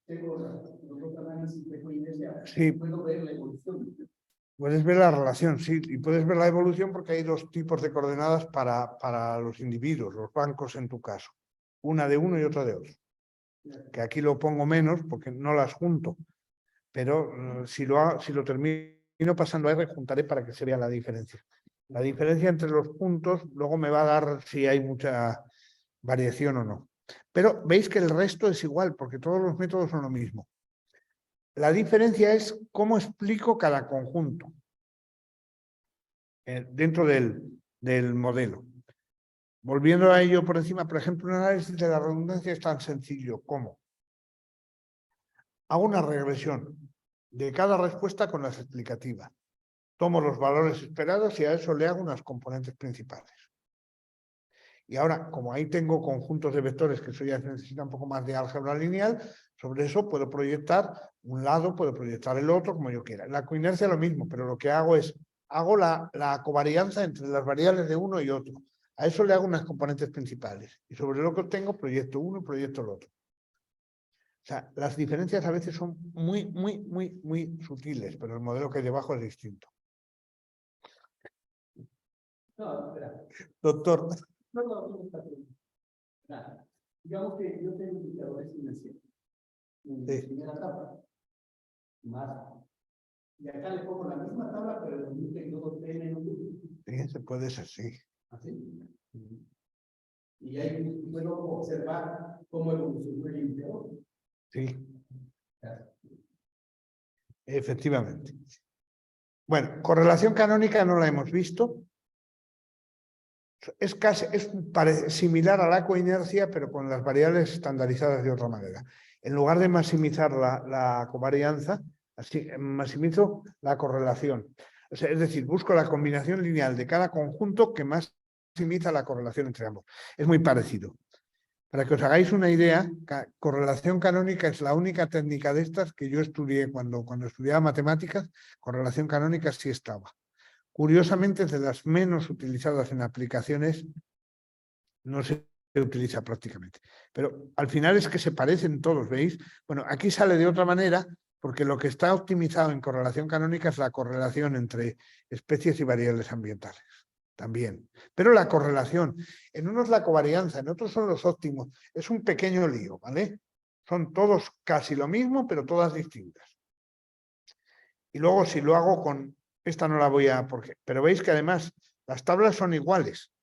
Tengo los análisis de coinercia, sí. Puedo ver la evolución. Puedes ver la relación, sí, y puedes ver la evolución porque hay dos tipos de coordenadas para los individuos, los bancos en tu caso. Una de uno y otra de otro. Que aquí lo pongo menos porque no las junto, pero si lo termino pasando a R, juntaré para que se vea la diferencia. La diferencia entre los puntos luego me va a dar si hay mucha variación o no. Pero veis que el resto es igual porque todos los métodos son lo mismo. La diferencia es cómo explico cada conjunto dentro del modelo. Volviendo a ello por encima, por ejemplo, un análisis de la redundancia es tan sencillo como hago una regresión de cada respuesta con las explicativas. Tomo los valores esperados y a eso le hago unas componentes principales. Y ahora, como ahí tengo conjuntos de vectores, que eso ya necesita un poco más de álgebra lineal, sobre eso puedo proyectar un lado, puedo proyectar el otro, como yo quiera. La coinercia es lo mismo, pero lo que hago es, hago la covarianza entre las variables de uno y otro. A eso le hago unas componentes principales. Y sobre lo que obtengo, proyecto uno y proyecto el otro. O sea, las diferencias a veces son muy sutiles, pero el modelo que hay debajo es distinto. No, espera. Doctor. No, está bien. Digamos que yo tengo indicadores iniciales. En la Sí. primera etapa. Más. Y acá le pongo la misma tabla, pero en un periodo T menos 1. Sí, se puede ser, sí. ¿Así? Y ahí puedo observar cómo evolucionó el indicador. Sí. Efectivamente. Bueno, correlación canónica no la hemos visto. Es similar a la coinercia, pero con las variables estandarizadas de otra manera. En lugar de maximizar la covarianza, así maximizo la correlación. O sea, es decir, busco la combinación lineal de cada conjunto que maximiza la correlación entre ambos. Es muy parecido. Para que os hagáis una idea, correlación canónica es la única técnica de estas que yo estudié cuando estudiaba matemáticas. Correlación canónica sí estaba. Curiosamente, es de las menos utilizadas en aplicaciones, no se utiliza prácticamente. Pero al final es que se parecen todos, ¿veis? Bueno, aquí sale de otra manera, porque lo que está optimizado en correlación canónica es la correlación entre especies y variables ambientales. También. Pero la correlación, en unos la covarianza, en otros son los óptimos. Es un pequeño lío, ¿vale? Son todos casi lo mismo, pero todas distintas. Y luego si lo hago con... Esta no la voy a... pero veis que además las tablas son iguales.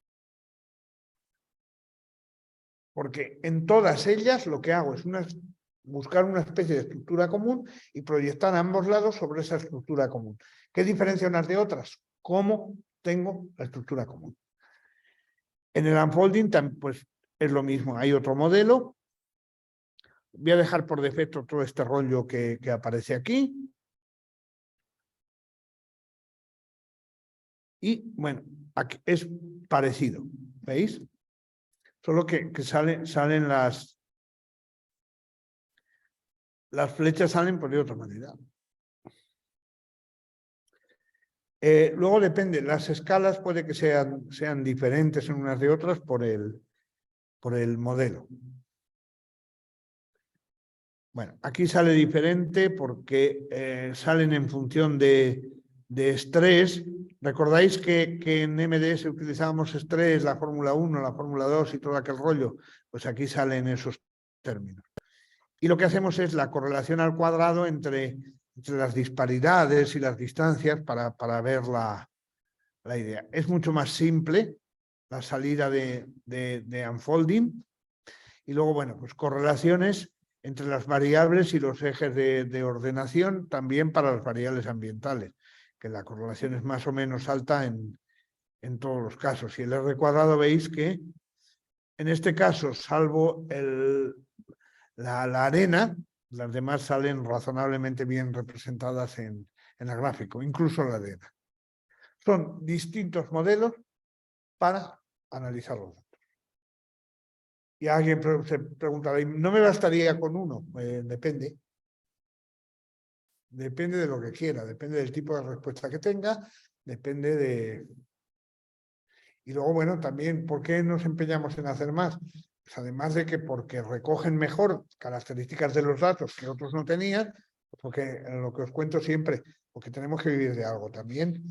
Porque en todas ellas lo que hago es buscar una especie de estructura común y proyectar a ambos lados sobre esa estructura común. ¿Qué diferencia unas de otras? ¿Cómo tengo la estructura común? En el unfolding pues, es lo mismo. Hay otro modelo. Voy a dejar por defecto todo este rollo que aparece aquí. Y bueno, aquí es parecido. ¿Veis? Solo que salen las flechas salen por de otra manera. Luego depende, las escalas puede que sean diferentes en unas de otras por el modelo. Bueno, aquí sale diferente porque salen en función de estrés. ¿Recordáis que en MDS utilizábamos estrés, la fórmula 1, la fórmula 2 y todo aquel rollo? Pues aquí salen esos términos. Y lo que hacemos es la correlación al cuadrado entre las disparidades y las distancias para ver la idea. Es mucho más simple la salida de unfolding. Y luego, bueno, pues correlaciones entre las variables y los ejes de ordenación, también para las variables ambientales, que la correlación es más o menos alta en todos los casos. Y el R cuadrado veis que en este caso, salvo la arena, las demás salen razonablemente bien representadas en el gráfico, incluso la arena. Son distintos modelos para analizar los datos. Y alguien se preguntará, ¿no me bastaría con uno? Depende. Depende de lo que quiera, depende del tipo de respuesta que tenga, depende de... Y luego, bueno, también, ¿por qué nos empeñamos en hacer más? Pues además de que porque recogen mejor características de los datos que otros no tenían, porque lo que os cuento siempre, porque tenemos que vivir de algo también.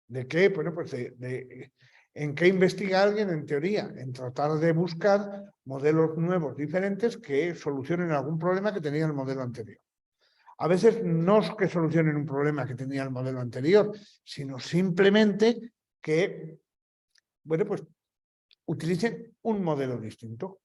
¿De qué? Bueno, pues ¿en qué investiga alguien? En teoría, en tratar de buscar modelos nuevos, diferentes, que solucionen algún problema que tenía el modelo anterior. A veces no es que solucionen un problema que tenía el modelo anterior, sino simplemente que, bueno, pues utilicen un modelo distinto.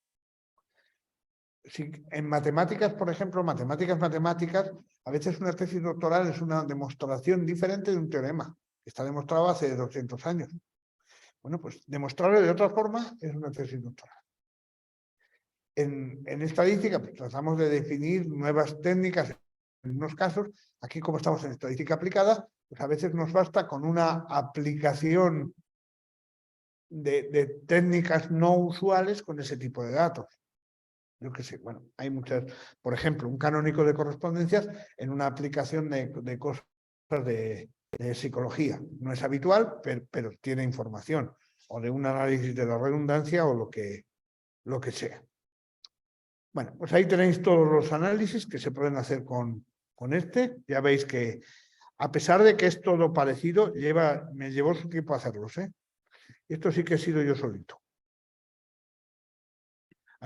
Si en matemáticas, por ejemplo, matemáticas, a veces una tesis doctoral es una demostración diferente de un teorema que está demostrado hace 200 años. Bueno, pues demostrarlo de otra forma es una tesis doctoral. En estadística, pues tratamos de definir nuevas técnicas en unos casos. Aquí, como estamos en estadística aplicada, pues a veces nos basta con una aplicación de técnicas no usuales con ese tipo de datos. Yo qué sé, bueno, hay muchas, por ejemplo, un canónico de correspondencias en una aplicación de cosas de psicología. No es habitual, pero tiene información, o de un análisis de la redundancia o lo que sea. Bueno, pues ahí tenéis todos los análisis que se pueden hacer con este. Ya veis que, a pesar de que es todo parecido, me llevó su tiempo hacerlos, ¿eh? Esto sí que he sido yo solito.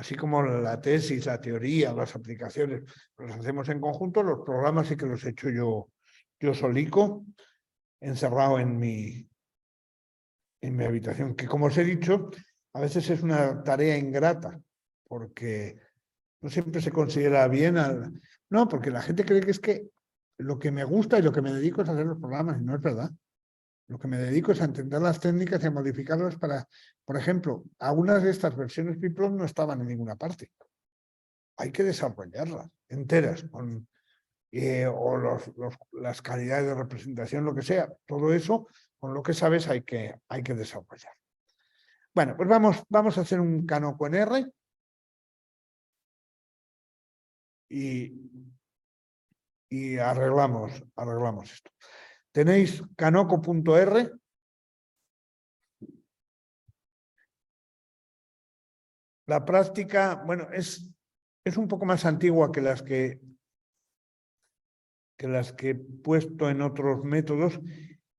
así como la tesis, la teoría, las aplicaciones, los hacemos en conjunto. Los programas sí que los he hecho yo solico, encerrado en mi habitación, que como os he dicho, a veces es una tarea ingrata, porque no siempre se considera bien No, porque la gente cree que es que lo que me gusta y lo que me dedico es a hacer los programas, y no es verdad. Lo que me dedico es a entender las técnicas y a modificarlas para, por ejemplo, algunas de estas versiones Biplot no estaban en ninguna parte. Hay que desarrollarlas enteras, o las calidades de representación, lo que sea. Todo eso, con lo que sabes, hay que desarrollar. Bueno, pues vamos a hacer un canoco en R. Y arreglamos esto. Tenéis canoco.r. La práctica, bueno, es un poco más antigua que las que he puesto en otros métodos,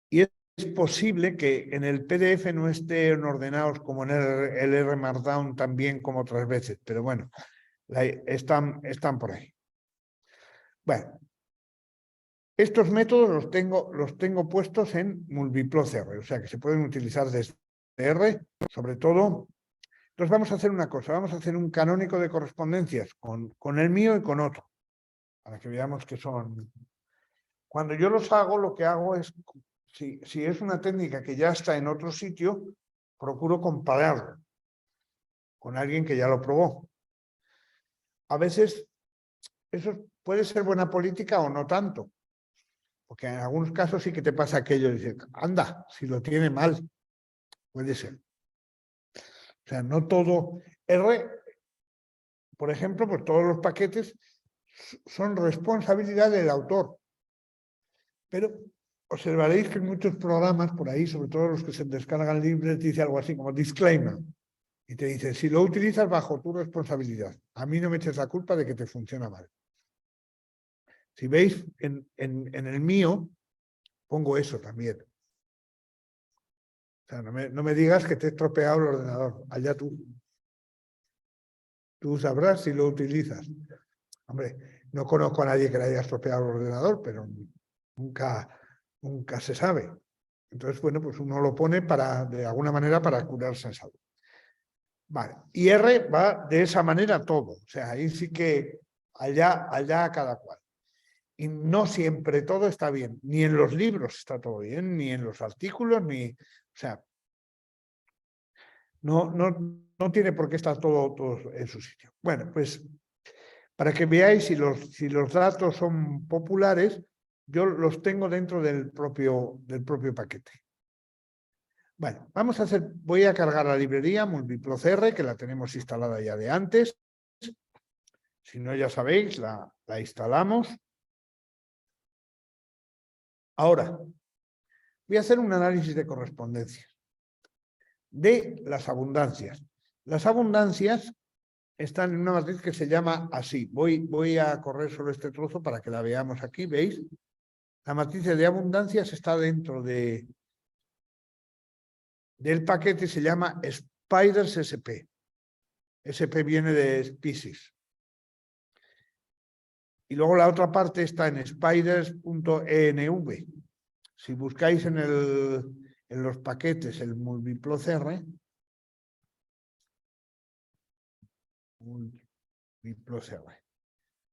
y es posible que en el PDF no estén ordenados como en el R Markdown tan bien como otras veces, pero bueno, están por ahí. Bueno, estos métodos los tengo puestos en MultiPlot-R, o sea que se pueden utilizar desde R, sobre todo. Entonces vamos a hacer una cosa, vamos a hacer un canónico de correspondencias con el mío y con otro, para que veamos que son... Cuando yo los hago, lo que hago es, si es una técnica que ya está en otro sitio, procuro compararlo con alguien que ya lo probó. A veces eso puede ser buena política o no tanto, porque en algunos casos sí que te pasa aquello, dices, anda, si lo tiene mal, puede ser. O sea, no todo... R, por ejemplo, pues todos los paquetes son responsabilidad del autor. Pero observaréis que en muchos programas por ahí, sobre todo los que se descargan libres, dice algo así como disclaimer. Y te dice, si lo utilizas bajo tu responsabilidad, a mí no me eches la culpa de que te funciona mal. Si veis, en el mío, pongo eso también. O sea, no me digas que te he estropeado el ordenador. Allá tú. Tú sabrás si lo utilizas. Hombre, no conozco a nadie que le haya estropeado el ordenador, pero nunca se sabe. Entonces, bueno, pues uno lo pone de alguna manera para curarse en salud. Vale, y R va de esa manera todo. O sea, ahí sí que allá cada cual. Y no siempre todo está bien. Ni en los libros está todo bien, ni en los artículos, ni... O sea, no tiene por qué estar todo en su sitio. Bueno, pues para que veáis si los datos son populares, yo los tengo dentro del propio paquete. Bueno, voy a cargar la librería MultiPlot-R, que la tenemos instalada ya de antes. Si no, ya sabéis, la instalamos. Ahora, voy a hacer un análisis de correspondencia de las abundancias. Las abundancias están en una matriz que se llama así. Voy a correr sobre este trozo para que la veamos aquí, ¿veis? La matriz de abundancias está dentro del paquete, se llama Spiders SP. SP viene de species. Y luego la otra parte está en spiders.env. Si buscáis en los paquetes el MultiPlot-R,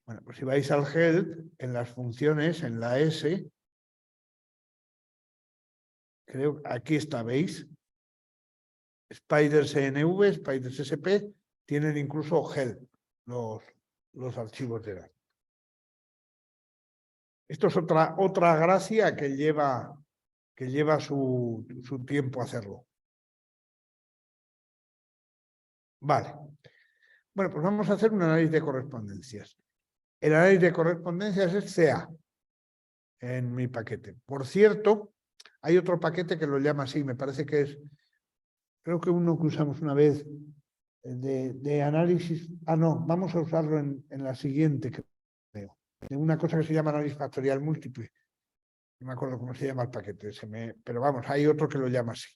bueno, pues si vais al help, en las funciones, en la S, creo que aquí está, ¿veis? Spiders env, Spiders SP, tienen incluso help, los archivos de datos. Esto es otra gracia que lleva su tiempo hacerlo. Vale. Bueno, pues vamos a hacer un análisis de correspondencias. El análisis de correspondencias es CA en mi paquete. Por cierto, hay otro paquete que lo llama así, me parece que es, creo que uno que usamos una vez de análisis. Ah, no, vamos a usarlo en la siguiente, creo. De una cosa que se llama análisis factorial múltiple. No me acuerdo cómo se llama el paquete, pero vamos, hay otro que lo llama así.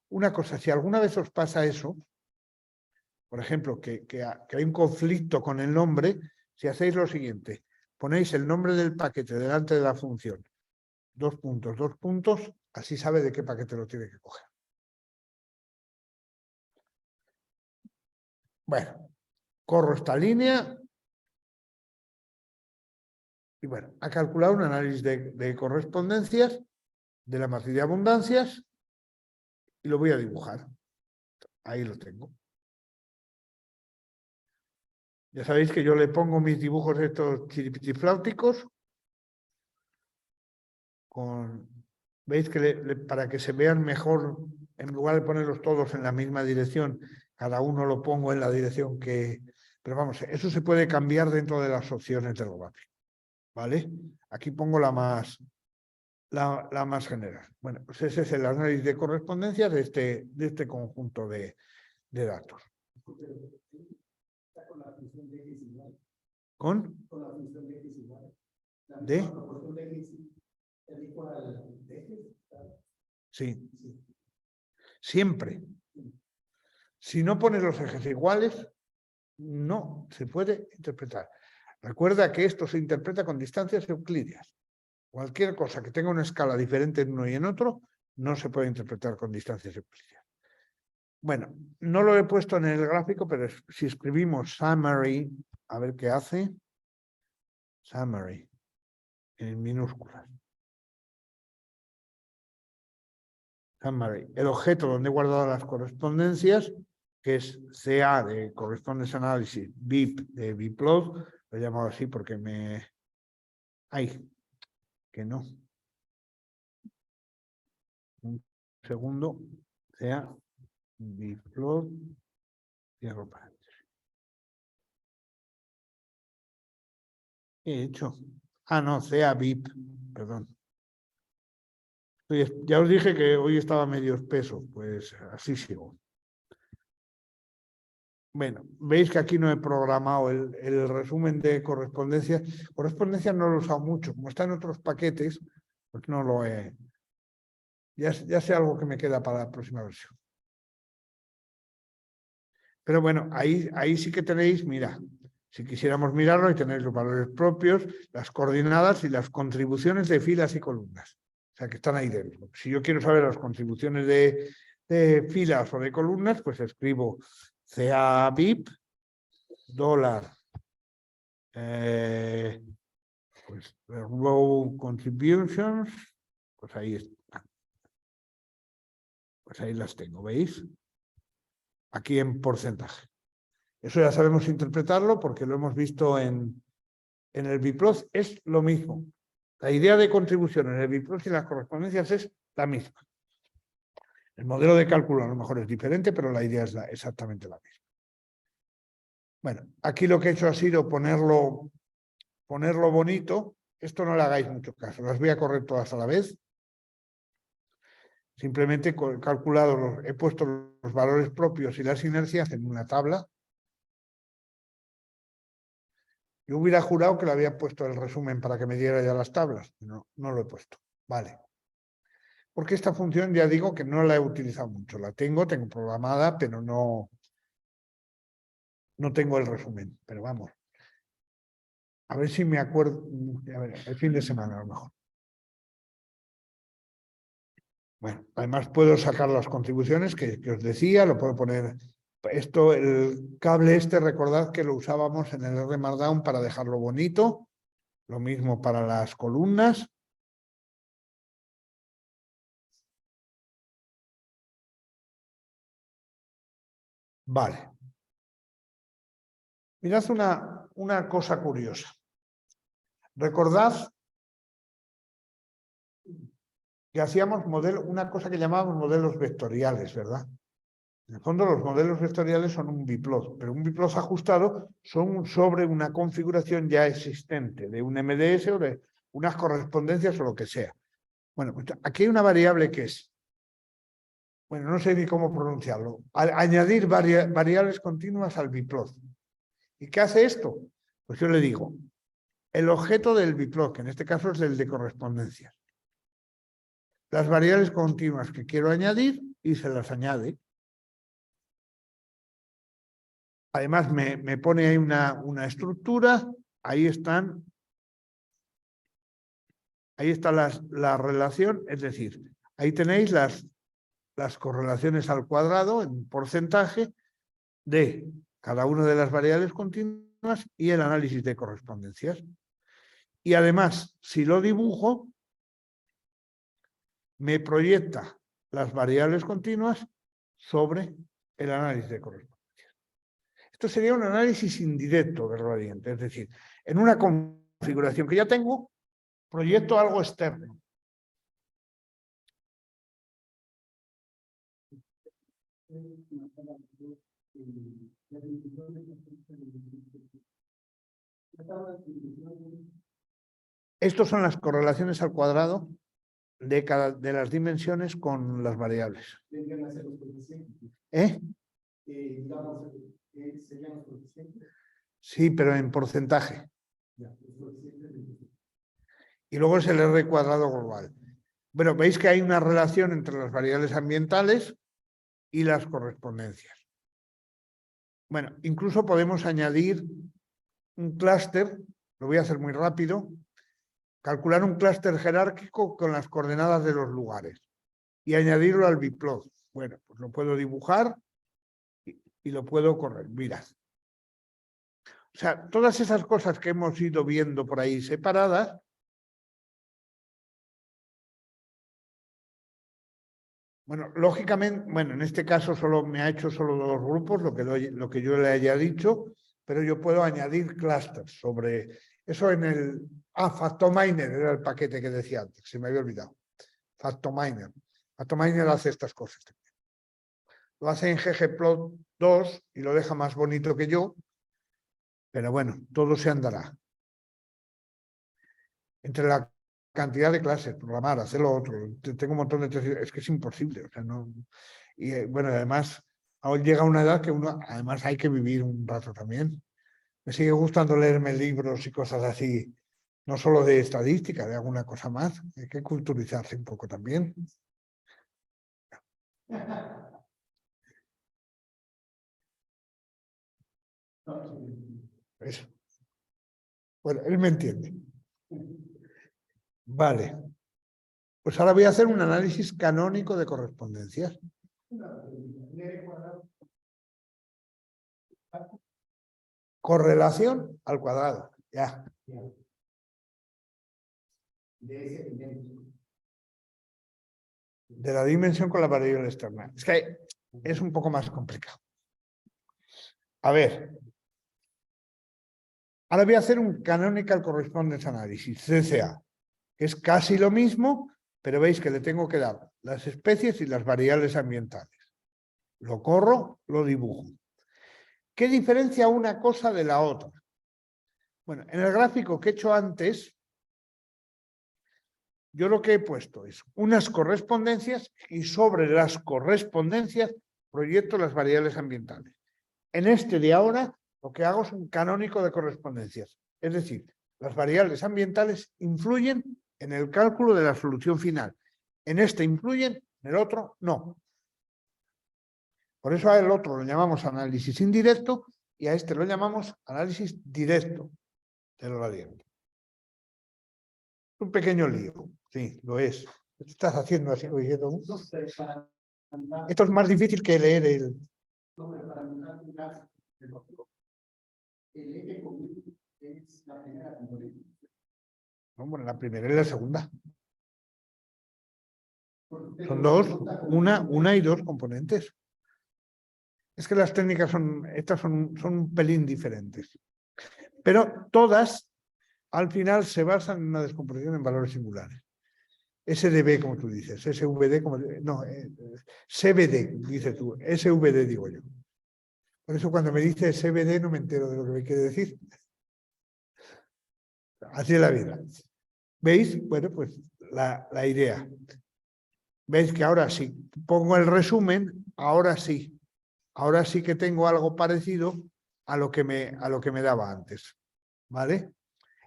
Una cosa, si alguna vez os pasa eso, por ejemplo, que hay un conflicto con el nombre, si hacéis lo siguiente, ponéis el nombre del paquete delante de la función, 2 puntos, así sabe de qué paquete lo tiene que coger. Bueno, corro esta línea y bueno, ha calculado un análisis de correspondencias de la matriz de abundancias y lo voy a dibujar. Ahí lo tengo. Ya sabéis que yo le pongo mis dibujos estos chiripitifláuticos veis que para que se vean mejor, en lugar de ponerlos todos en la misma dirección, cada uno lo pongo en la dirección que... Pero vamos, eso se puede cambiar dentro de las opciones del gráfico, ¿vale? Aquí pongo la más general. Bueno, pues ese es el análisis de correspondencias de este conjunto de datos. Con la función de X igual. ¿Con? Con la función de X igual. ¿De? La proporción de X es igual de X. Sí. Siempre. Si no pones los ejes iguales, no se puede interpretar. Recuerda que esto se interpreta con distancias euclidias. Cualquier cosa que tenga una escala diferente en uno y en otro, no se puede interpretar con distancias euclidias. Bueno, no lo he puesto en el gráfico, pero si escribimos summary, a ver qué hace. Summary, en minúsculas. Summary, el objeto donde he guardado las correspondencias, que es CA de Correspondence Analysis, BIP de bplot, lo he llamado así porque me... ¡Ay! Que no. Un segundo. CA, bplot, cierro paréntesis. ¿Qué he hecho? Ah, no, CA BIP, perdón. Ya os dije que hoy estaba medio espeso, pues así sigo. Bueno, veis que aquí no he programado el resumen de correspondencia. Correspondencia no lo he usado mucho. Como está en otros paquetes, pues no lo he... Ya sé algo que me queda para la próxima versión. Pero bueno, ahí sí que tenéis, mira, si quisiéramos mirarlo, y tenéis los valores propios, las coordenadas y las contribuciones de filas y columnas. O sea, que están ahí dentro. Si yo quiero saber las contribuciones de filas o de columnas, pues escribo CA BIP, dólar, pues row contributions, pues ahí está. Pues ahí las tengo, ¿veis? Aquí en porcentaje. Eso ya sabemos interpretarlo porque lo hemos visto en el bplot, es lo mismo. La idea de contribución en el bplot y las correspondencias es la misma. El modelo de cálculo a lo mejor es diferente, pero la idea es exactamente la misma. Bueno, aquí lo que he hecho ha sido ponerlo bonito. Esto no le hagáis mucho caso. Las voy a correr todas a la vez. Simplemente he calculado, he puesto los valores propios y las inercias en una tabla. Yo hubiera jurado que le había puesto el resumen para que me diera ya las tablas. No lo he puesto. Vale. Porque esta función ya digo que no la he utilizado mucho. La tengo programada, pero no tengo el resumen. Pero vamos. A ver si me acuerdo. A ver, el fin de semana a lo mejor. Bueno, además puedo sacar las contribuciones que os decía, lo puedo poner. Esto, el cable recordad que lo usábamos en el R Markdown para dejarlo bonito. Lo mismo para las columnas. Vale. Mirad una cosa curiosa. Recordad que hacíamos una cosa que llamábamos modelos vectoriales, ¿verdad? En el fondo los modelos vectoriales son un biplot, pero un biplot ajustado son sobre una configuración ya existente de un MDS o de unas correspondencias o lo que sea. Bueno, pues aquí hay una variable que es, bueno, no sé ni cómo pronunciarlo, añadir variables continuas al biplot. ¿Y qué hace esto? Pues yo le digo, el objeto del biplot, que en este caso es el de correspondencias, las variables continuas que quiero añadir y se las añade. Además, me pone ahí una estructura, ahí está la relación, es decir, ahí tenéis las correlaciones al cuadrado en porcentaje de cada una de las variables continuas y el análisis de correspondencias. Y además, si lo dibujo, me proyecta las variables continuas sobre el análisis de correspondencias. Esto sería un análisis indirecto del gradiente, es decir, en una configuración que ya tengo, proyecto algo externo. Estas son las correlaciones al cuadrado de las dimensiones con las variables. ¿Eh? Sí, pero en porcentaje. Y luego es el R cuadrado global. Bueno, veis que hay una relación entre las variables ambientales y las correspondencias. Bueno, incluso podemos añadir un clúster, lo voy a hacer muy rápido, calcular un clúster jerárquico con las coordenadas de los lugares y añadirlo al biplot. Bueno, pues lo puedo dibujar y lo puedo correr. Mirad. O sea, todas esas cosas que hemos ido viendo por ahí separadas, bueno, lógicamente, bueno, en este caso solo me ha hecho solo dos grupos, lo que yo le haya dicho, pero yo puedo añadir clústeres sobre eso en el... Factominer era el paquete que decía antes, se me había olvidado. Factominer. Factominer hace estas cosas también. Lo hace en ggplot2 y lo deja más bonito que yo, pero bueno, todo se andará. Entre la cantidad de clases, programar, hacer lo otro. Tengo un montón de... Es que es imposible. O sea, no... Y bueno, además, ahora llega una edad que uno, además hay que vivir un rato también. Me sigue gustando leerme libros y cosas así, no solo de estadística, de alguna cosa más. Hay que culturizarse un poco también. Eso. Bueno, él me entiende. Vale. Pues ahora voy a hacer un análisis canónico de correspondencias. Correlación al cuadrado. Ya. De la dimensión con la variable externa. Es que es un poco más complicado. A ver. Ahora voy a hacer un Canonical Correspondence Analysis, CCA, que es casi lo mismo, pero veis que le tengo que dar las especies y las variables ambientales. Lo corro, lo dibujo. ¿Qué diferencia una cosa de la otra? Bueno, en el gráfico que he hecho antes, yo lo que he puesto es unas correspondencias y sobre las correspondencias proyecto las variables ambientales. En este de ahora, lo que hago es un canónico de correspondencias. Es decir, las variables ambientales influyen en el cálculo de la solución final. En este influyen, en el otro no. Por eso a el otro lo llamamos análisis indirecto y a este lo llamamos análisis directo del gradiente. Un pequeño lío, sí, lo es. ¿Qué estás haciendo así? Esto es más difícil que leer el... El eje común es la primera componente. No, bueno, la primera y la segunda. Son dos, una y dos componentes. Es que las técnicas son un pelín diferentes. Pero todas, al final, se basan en una descomposición en valores singulares. SDB, como tú dices, SVD, como... No, CVD, dices tú, SVD digo yo. Por eso cuando me dice SVD no me entero de lo que me quiere decir. Así es la vida. ¿Veis? Bueno, pues la idea. ¿Veis que ahora sí? Pongo el resumen, ahora sí. Ahora sí que tengo algo parecido a lo que me daba antes. ¿Vale?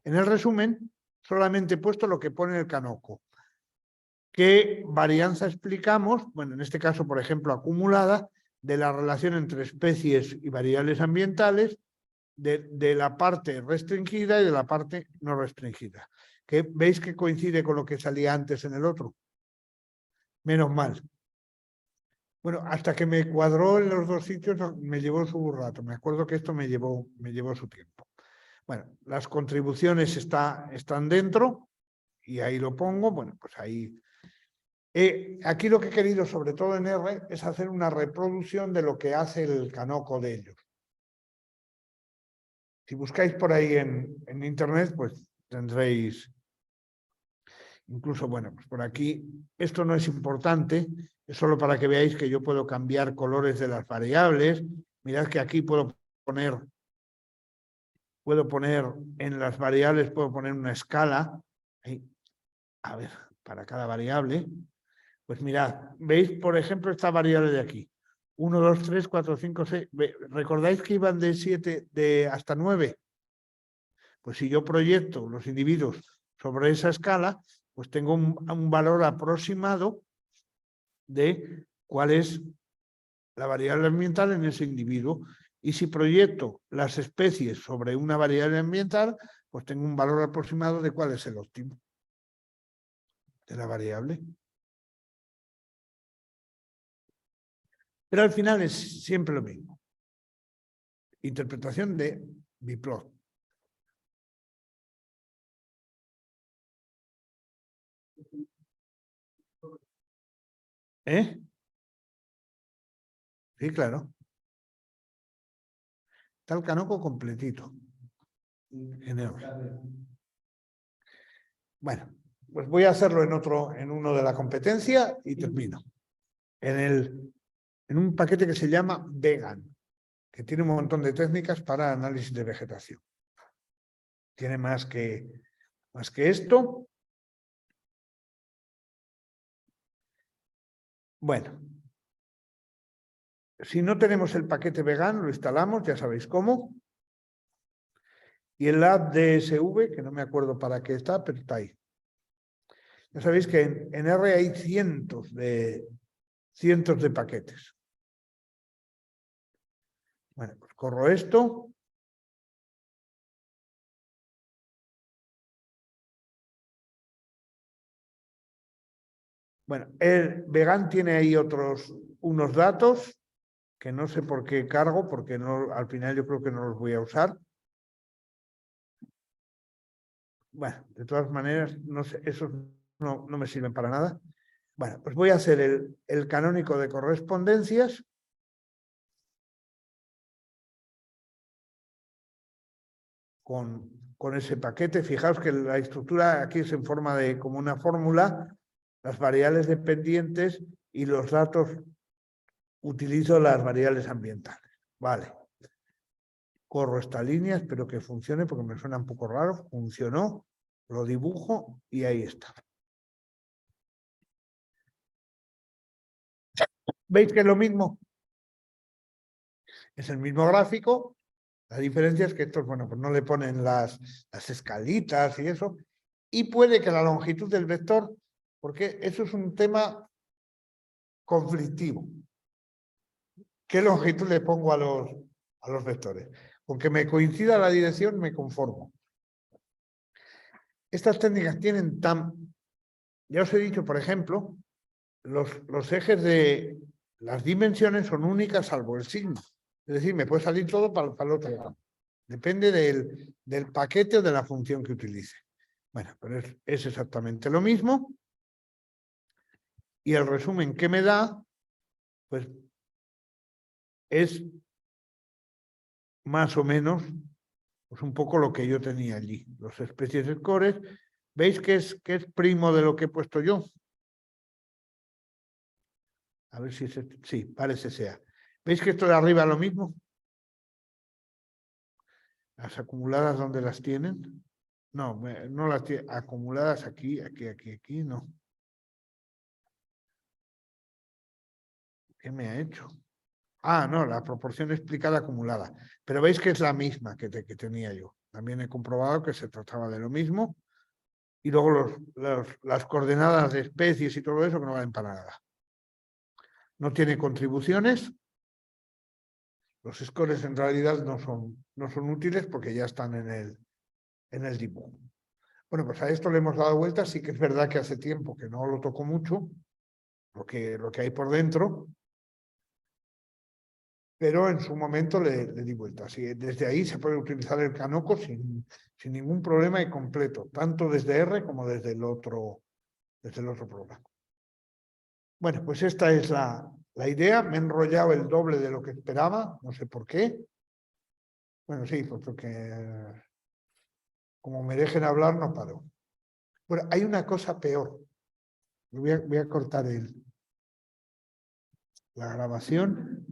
En el resumen solamente he puesto lo que pone el canoco. ¿Qué varianza explicamos? Bueno, en este caso, por ejemplo, acumulada, de la relación entre especies y variables ambientales, de la parte restringida y de la parte no restringida. ¿Que veis que coincide con lo que salía antes en el otro? Menos mal. Bueno, hasta que me cuadró en los dos sitios me llevó su rato. Me acuerdo que esto me llevó su tiempo. Bueno, las contribuciones están dentro y ahí lo pongo. Bueno, pues ahí. Aquí lo que he querido, sobre todo en R, es hacer una reproducción de lo que hace el canoco de ellos. Si buscáis por ahí en internet, pues tendréis. Incluso, bueno, pues por aquí, esto no es importante, es solo para que veáis que yo puedo cambiar colores de las variables. Mirad que aquí puedo poner en las variables, puedo poner una escala. Ahí, a ver, para cada variable. Pues mirad, veis, por ejemplo, esta variable de aquí. 1, 2, 3, 4, 5, 6. ¿Recordáis que iban de 7 hasta 9? Pues si yo proyecto los individuos sobre esa escala, pues tengo un valor aproximado de cuál es la variable ambiental en ese individuo. Y si proyecto las especies sobre una variable ambiental, pues tengo un valor aproximado de cuál es el óptimo de la variable. Pero al final es siempre lo mismo. Interpretación de biplot. ¿Eh? Sí, claro. Está el canoco completito. Bueno, pues voy a hacerlo en uno de la competencia y termino. En un paquete que se llama Vegan, que tiene un montón de técnicas para análisis de vegetación. Tiene más que esto. Bueno, si no tenemos el paquete Vegan, lo instalamos, ya sabéis cómo. Y el app DSV, que no me acuerdo para qué está, pero está ahí. Ya sabéis que en R hay cientos de paquetes. Bueno, pues corro esto. Bueno, el Vegan tiene ahí unos datos que no sé por qué cargo, porque no, al final yo creo que no los voy a usar. Bueno, de todas maneras, no sé, esos no me sirven para nada. Bueno, pues voy a hacer el canónico de correspondencias. Con ese paquete. Fijaos que la estructura aquí es en forma de como una fórmula, las variables dependientes y los datos utilizo las variables ambientales. Vale. Corro esta línea, espero que funcione porque me suena un poco raro. Funcionó, lo dibujo y ahí está. ¿Veis que es lo mismo? Es el mismo gráfico. La diferencia es que estos, bueno, pues no le ponen las escalitas y eso. Y puede que la longitud del vector, porque eso es un tema conflictivo. ¿Qué longitud le pongo a los vectores? Con que me coincida la dirección me conformo. Estas técnicas tienen ya os he dicho, por ejemplo, los ejes de las dimensiones son únicas salvo el signo. Es decir, me puede salir todo para el otro lado. Depende del paquete o de la función que utilice. Bueno, pero es exactamente lo mismo. Y el resumen que me da, pues, es más o menos pues un poco lo que yo tenía allí. Los especies scores, ¿veis que es primo de lo que he puesto yo? A ver si sí, parece sea. ¿Veis que esto de arriba es lo mismo? Las acumuladas, ¿dónde las tienen? No, no las tienen acumuladas aquí, no. ¿Qué me ha hecho? Ah, no, la proporción explicada acumulada. Pero veis que es la misma que tenía yo. También he comprobado que se trataba de lo mismo. Y luego las coordenadas de especies y todo eso que no valen para nada. No tiene contribuciones. Los scores en realidad no son útiles porque ya están en el dibujo. Bueno, pues a esto le hemos dado vuelta. Sí que es verdad que hace tiempo que no lo toco mucho, lo que hay por dentro, pero en su momento le di vuelta. Así, desde ahí se puede utilizar el Canoco sin ningún problema y completo, tanto desde R como desde el otro programa. Bueno, pues esta es la idea. Me he enrollado el doble de lo que esperaba, no sé por qué. Bueno, sí, pues porque como me dejen hablar no paro. Bueno, hay una cosa peor. Voy a cortar la grabación.